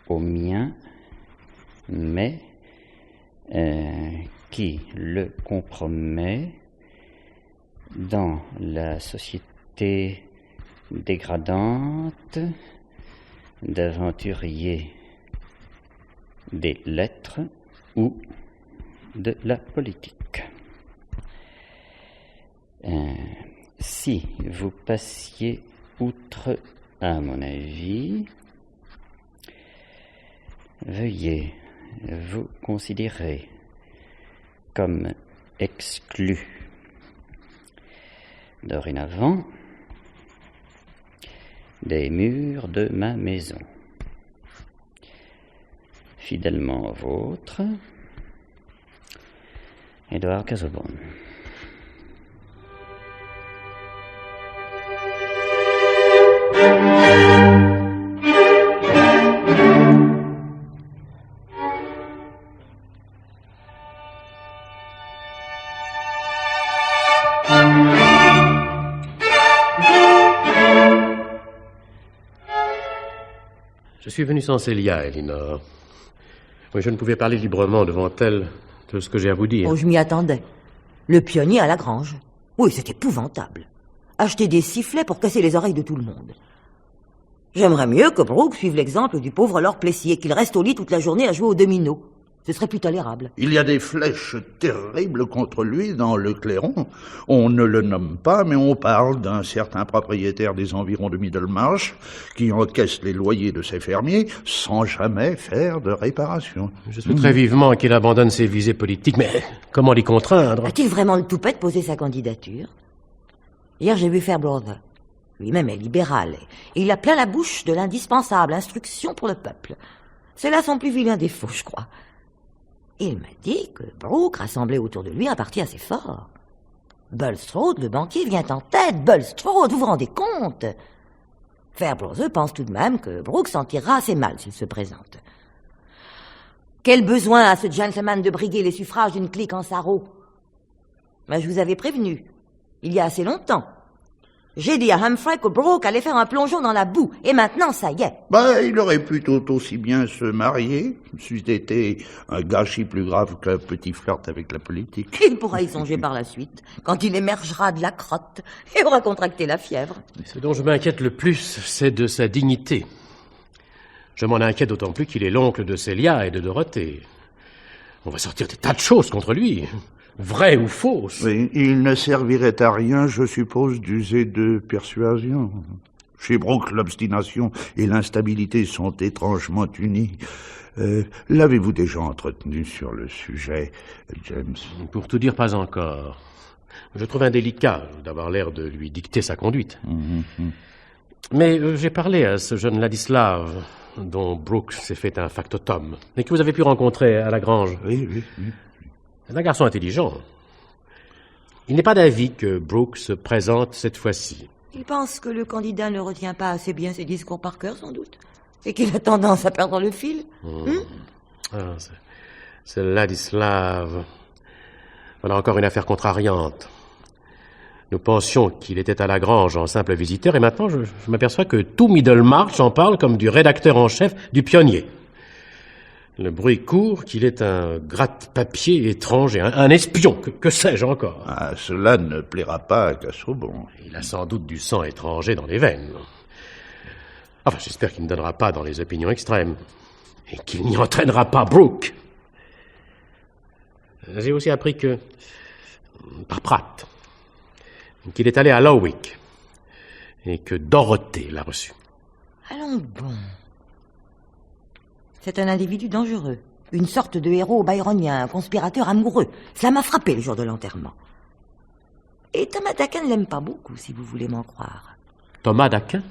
au mien, mais qui le compromet dans la société dégradante d'aventuriers des lettres ou de la politique. Si vous passiez outre, à mon avis, veuillez vous considérer comme exclu. Dorénavant, des murs de ma maison. Fidèlement vôtre, Édouard Casaubon. Je suis venu sans Célia, Elinor. Oui, je ne pouvais parler librement devant elle de ce que j'ai à vous dire. Oh, je m'y attendais. Le pionnier à la grange. Oui, c'est épouvantable. Acheter des sifflets pour casser les oreilles de tout le monde. J'aimerais mieux que Brooke suive l'exemple du pauvre Lord Plessier, qu'il reste au lit toute la journée à jouer au domino. Ce serait plus tolérable. Il y a des flèches terribles contre lui dans le clairon. On ne le nomme pas, mais on parle d'un certain propriétaire des environs de Middlemarch qui encaisse les loyers de ses fermiers sans jamais faire de réparation. Je souhaiterais vivement qu'il abandonne ses visées politiques, mais comment l'y contraindre? A-t-il vraiment le toupet de poser sa candidature? Hier, j'ai vu Fairbrother. Lui-même est libéral, et il a plein la bouche de l'indispensable instruction pour le peuple. C'est là son plus vilain défaut, je crois. Il m'a dit que Brooke rassemblait autour de lui un parti assez fort. Bulstrode, le banquier, vient en tête. Bulstrode, vous vous rendez compte? Fairbrother pense tout de même que Brooke s'en tirera assez mal s'il se présente. Quel besoin a ce gentleman de briguer les suffrages d'une clique en sarrau? Mais je vous avais prévenu, il y a assez longtemps. J'ai dit à Humphrey que Brooke allait faire un plongeon dans la boue, et maintenant, ça y est. Il aurait pu tout aussi bien se marier, c'eût été un gâchis plus grave qu'un petit flirt avec la politique. Il pourra y songer par la suite, quand il émergera de la crotte et aura contracté la fièvre. Ce dont je m'inquiète le plus, c'est de sa dignité. Je m'en inquiète d'autant plus qu'il est l'oncle de Célia et de Dorothée. On va sortir des tas de choses contre lui. Vraie ou fausse. Oui, il ne servirait à rien, je suppose, d'user de persuasion. Chez Brooke, l'obstination et l'instabilité sont étrangement unies. L'avez-vous déjà entretenu sur le sujet, James? Pour tout dire, pas encore. Je trouve indélicat d'avoir l'air de lui dicter sa conduite. Mais j'ai parlé à ce jeune Ladislav, dont Brooke s'est fait un factotum, et que vous avez pu rencontrer à la grange. Oui. C'est un garçon intelligent. Il n'est pas d'avis que Brooke se présente cette fois-ci. Il pense que le candidat ne retient pas assez bien ses discours par cœur, sans doute, et qu'il a tendance à perdre le fil. C'est Ladislav. Voilà encore une affaire contrariante. Nous pensions qu'il était à la grange en simple visiteur, et maintenant je m'aperçois que tout Middlemarch en parle comme du rédacteur en chef du Pionnier. Le bruit court qu'il est un gratte-papier étranger, un espion, que sais-je encore. Cela ne plaira pas à Casaubon. Il a sans doute du sang étranger dans les veines. Enfin, j'espère qu'il ne donnera pas dans les opinions extrêmes, et qu'il n'y entraînera pas Brooke. J'ai aussi appris que, par Pratt, qu'il est allé à Lowick, et que Dorothée l'a reçu. Allons bon. C'est un individu dangereux, une sorte de héros byronien, un conspirateur amoureux. Cela m'a frappé le jour de l'enterrement. Et Thomas Dakin ne l'aime pas beaucoup, si vous voulez m'en croire. Thomas Dakin?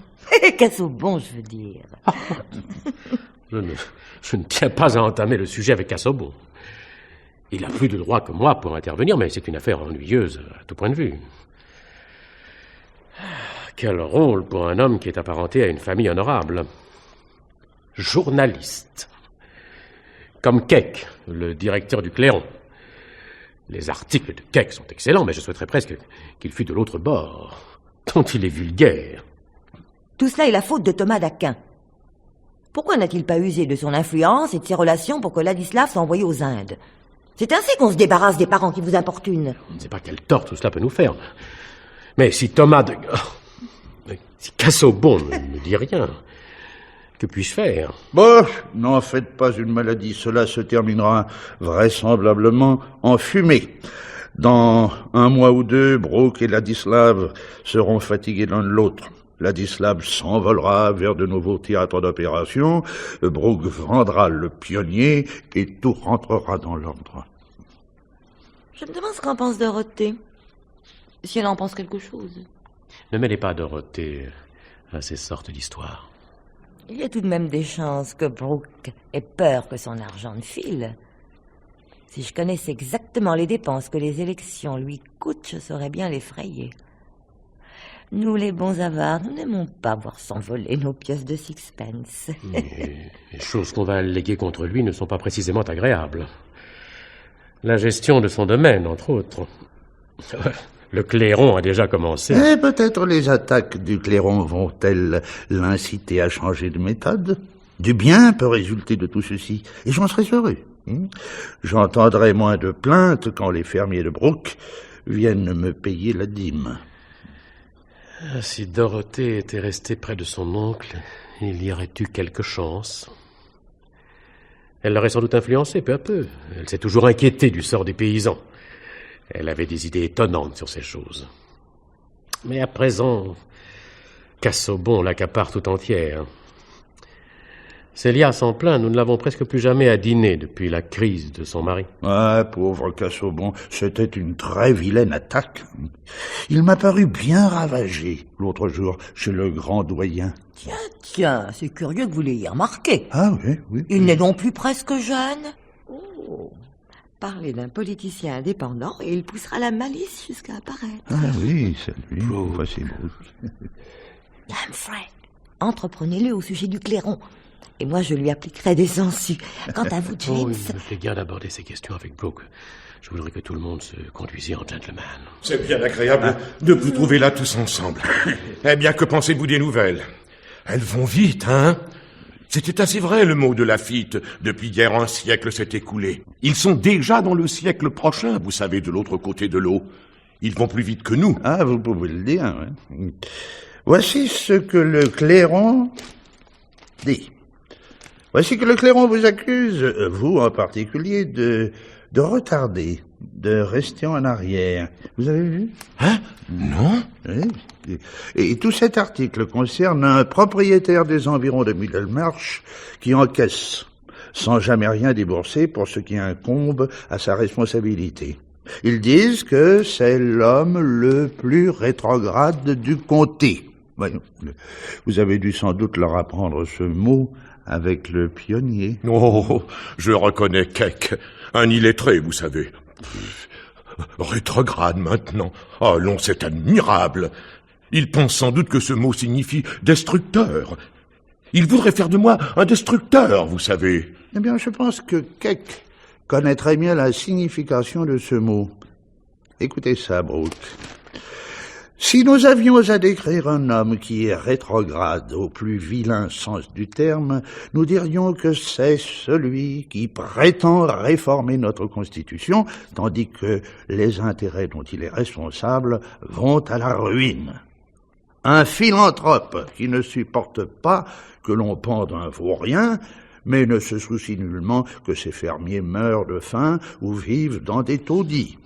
Casaubon, je veux dire. Je ne tiens pas à entamer le sujet avec Casaubon. Il a plus de droit que moi pour intervenir, mais c'est une affaire ennuyeuse à tout point de vue. Quel rôle pour un homme qui est apparenté à une famille honorable. Journaliste. Comme Keck, le directeur du Clairon. Les articles de Keck sont excellents, mais je souhaiterais presque qu'il fût de l'autre bord, tant il est vulgaire. Tout cela est la faute de Thomas d'Aquin. Pourquoi n'a-t-il pas usé de son influence et de ses relations pour que Ladislav soit envoyé aux Indes? C'est ainsi qu'on se débarrasse des parents qui vous importunent. Je ne sais pas quel tort tout cela peut nous faire. Mais si Thomas de... Si Casaubon ne me dit rien, que puis-je faire? Bon, n'en faites pas une maladie. Cela se terminera vraisemblablement en fumée. Dans 1 mois ou 2, Brooke et Ladislav seront fatigués l'un de l'autre. Ladislav s'envolera vers de nouveaux théâtres d'opération. Brooke vendra le pionnier et tout rentrera dans l'ordre. Je me demande ce qu'en pense Dorothée. Si elle en pense quelque chose. Ne mêlez pas Dorothée à ces sortes d'histoires. Il y a tout de même des chances que Brooke ait peur que son argent ne file. Si je connaissais exactement les dépenses que les élections lui coûtent, je saurais bien les frayer. Nous, les bons avares, nous n'aimons pas voir s'envoler nos pièces de sixpence. Les choses qu'on va alléguer contre lui ne sont pas précisément agréables. La gestion de son domaine, entre autres. Le clairon a déjà commencé. Et peut-être les attaques du clairon vont-elles l'inciter à changer de méthode? Du bien peut résulter de tout ceci, et j'en serais heureux. J'entendrai moins de plaintes quand les fermiers de Brooke viennent me payer la dîme. Si Dorothée était restée près de son oncle, il y aurait eu quelque chance. Elle l'aurait sans doute influencé peu à peu. Elle s'est toujours inquiétée du sort des paysans. Elle avait des idées étonnantes sur ces choses. Mais à présent, Casaubon l'accapare tout entière. Célia s'en plaint, nous ne l'avons presque plus jamais à dîner depuis la crise de son mari. Ah, pauvre Casaubon, c'était une très vilaine attaque. Il m'a paru bien ravagé l'autre jour chez le grand doyen. Tiens, c'est curieux que vous l'ayez remarqué. Ah oui. Il n'est non plus presque jeune. Oh. Parlez d'un politicien indépendant et il poussera la malice jusqu'à apparaître. Ah oui, c'est lui. Voici Brooke. Humphrey, entreprenez-le au sujet du clairon. Et moi, je lui appliquerai des sangsues. Quant à vous, James... il me plaît bien d'aborder ces questions avec Brooke. Je voudrais que tout le monde se conduisît en gentleman. C'est bien agréable de vous trouver là tous ensemble. Eh bien, que pensez-vous des nouvelles? Elles vont vite, hein? C'était assez vrai, le mot de Lafitte. Depuis hier, un siècle s'est écoulé. Ils sont déjà dans le siècle prochain, vous savez, de l'autre côté de l'eau. Ils vont plus vite que nous. Ah, vous pouvez le dire, oui. Voici ce que le clairon dit. Voici que le clairon vous accuse, vous en particulier, de retarder, de rester en arrière. Vous avez vu? Hein? Non. Oui. Et tout cet article concerne un propriétaire des environs de Middlemarch qui encaisse, sans jamais rien débourser pour ce qui incombe à sa responsabilité. Ils disent que c'est l'homme le plus rétrograde du comté. Vous avez dû sans doute leur apprendre ce mot avec le pionnier. Oh, je reconnais Keck, un illettré, vous savez. Rétrograde maintenant. Ah non, c'est admirable. Il pense sans doute que ce mot signifie destructeur. Il voudrait faire de moi un destructeur, vous savez. Eh bien, je pense que Keck connaît très bien la signification de ce mot. Écoutez ça, Brooke. Si nous avions à décrire un homme qui est rétrograde au plus vilain sens du terme, nous dirions que c'est celui qui prétend réformer notre Constitution, tandis que les intérêts dont il est responsable vont à la ruine. Un philanthrope qui ne supporte pas que l'on pende un vaurien, mais ne se soucie nullement que ses fermiers meurent de faim ou vivent dans des taudis,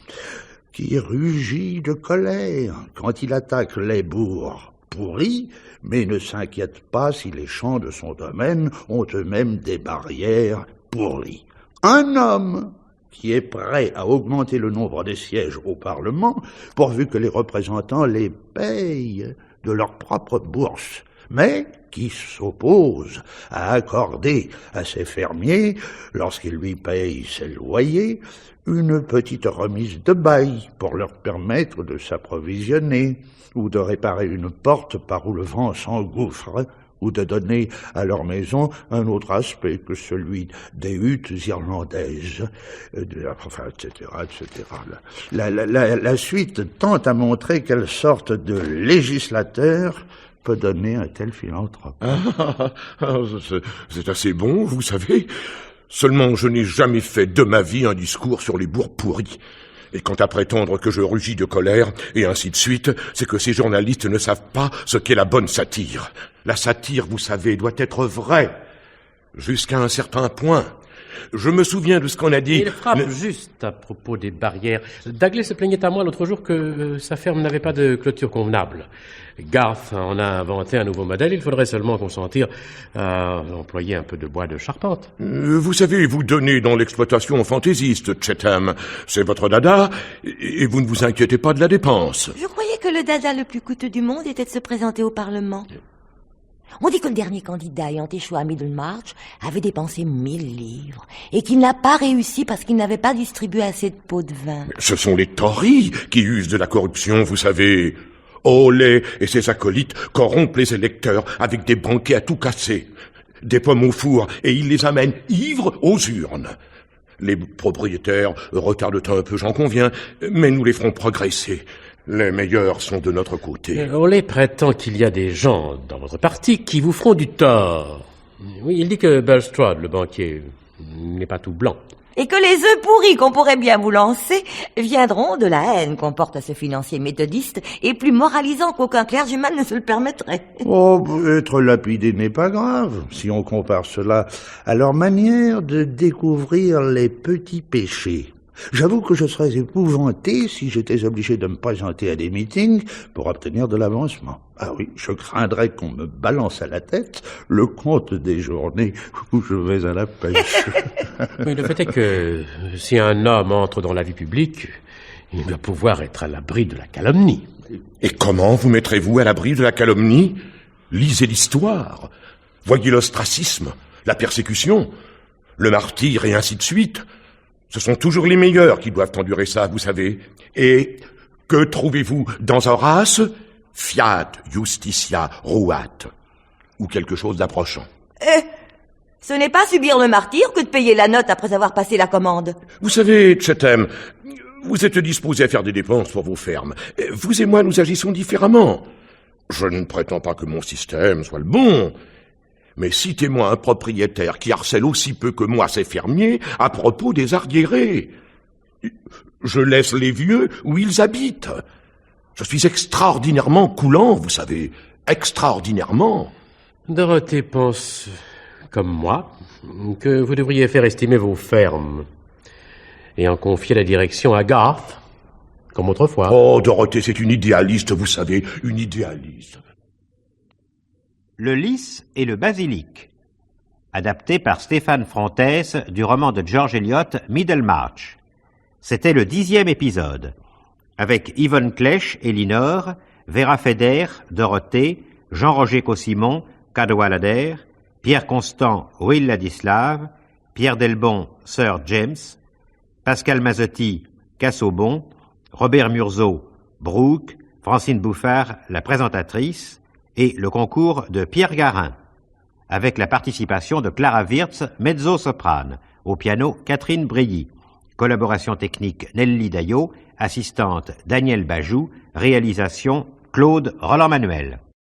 qui rugit de colère quand il attaque les bourgs pourris, mais ne s'inquiète pas si les champs de son domaine ont eux-mêmes des barrières pourries. Un homme qui est prêt à augmenter le nombre des sièges au Parlement, pourvu que les représentants les payent de leur propre bourse, mais qui s'oppose à accorder à ses fermiers, lorsqu'ils lui payent ses loyers, une petite remise de bail pour leur permettre de s'approvisionner, ou de réparer une porte par où le vent s'engouffre, ou de donner à leur maison un autre aspect que celui des huttes irlandaises, etc., etc. La suite tend à montrer quelle sorte de législateur peut donner un tel philanthrope. C'est assez bon, vous savez. Seulement, je n'ai jamais fait de ma vie un discours sur les bourgs pourris. Et quant à prétendre que je rugis de colère, et ainsi de suite, c'est que ces journalistes ne savent pas ce qu'est la bonne satire. La satire, vous savez, doit être vraie, jusqu'à un certain point. Je me souviens de ce qu'on a dit... Il frappe juste à propos des barrières. Dagley se plaignait à moi l'autre jour que sa ferme n'avait pas de clôture convenable. Garth en a inventé un nouveau modèle, il faudrait seulement consentir à employer un peu de bois de charpente. Vous savez, vous donnez dans l'exploitation fantaisiste, Chatham. C'est votre dada, et vous ne vous inquiétez pas de la dépense. Je croyais que le dada le plus coûteux du monde était de se présenter au Parlement. On dit que le dernier candidat ayant échoué à Middlemarch avait dépensé 1000 livres et qu'il n'a pas réussi parce qu'il n'avait pas distribué assez de pots de vin. Ce sont les Tories qui usent de la corruption, vous savez. Hawley et ses acolytes corrompent les électeurs avec des banquets à tout casser, des pommes au four, et ils les amènent ivres aux urnes. Les propriétaires retardent un peu, j'en conviens, mais nous les ferons progresser. Les meilleurs sont de notre côté. Hawley prétend qu'il y a des gens dans votre parti qui vous feront du tort. Oui, il dit que Bulstrode, le banquier, n'est pas tout blanc. Et que les œufs pourris qu'on pourrait bien vous lancer viendront de la haine qu'on porte à ce financier méthodiste et plus moralisant qu'aucun clergyman ne se le permettrait. Oh, être lapidé n'est pas grave, si on compare cela à leur manière de découvrir les petits péchés. J'avoue que je serais épouvanté si j'étais obligé de me présenter à des meetings pour obtenir de l'avancement. Ah oui, je craindrais qu'on me balance à la tête le compte des journées où je vais à la pêche. Mais le fait est que si un homme entre dans la vie publique, il doit pouvoir être à l'abri de la calomnie. Et comment vous mettrez-vous à l'abri de la calomnie? Lisez l'histoire. Voyez l'ostracisme, la persécution, le martyre et ainsi de suite. Ce sont toujours les meilleurs qui doivent endurer ça, vous savez. Et que trouvez-vous dans Horace? Fiat Justitia Ruat, ou quelque chose d'approchant. Ce n'est pas subir le martyre que de payer la note après avoir passé la commande. Vous savez, Chatham, vous êtes disposé à faire des dépenses pour vos fermes. Vous et moi, nous agissons différemment. Je ne prétends pas que mon système soit le bon. Mais citez-moi un propriétaire qui harcèle aussi peu que moi ses fermiers à propos des arriérés. Je laisse les vieux où ils habitent. Je suis extraordinairement coulant, vous savez, extraordinairement. Dorothée pense, comme moi, que vous devriez faire estimer vos fermes et en confier la direction à Garth, comme autrefois. Oh, Dorothée, c'est une idéaliste, vous savez, une idéaliste. Le lys et le basilic, adapté par Stéphane Frontés du roman de George Eliot, Middlemarch. C'était le 10e épisode, avec Yvonne Clèche, Elinor, Vera Feder, Dorothée, Jean-Roger Cossimon, Cadwallader, Pierre Constant, Will Ladislav, Pierre Delbon, Sir James, Pascal Mazotti, Cassobon, Robert Murzeau, Brooke, Francine Bouffard, la présentatrice, et le concours de Pierre Garin, avec la participation de Clara Wirtz, mezzo-soprane, au piano Catherine Brilly, collaboration technique Nelly Daillot, assistante Daniel Bajou, réalisation Claude Roland-Manuel.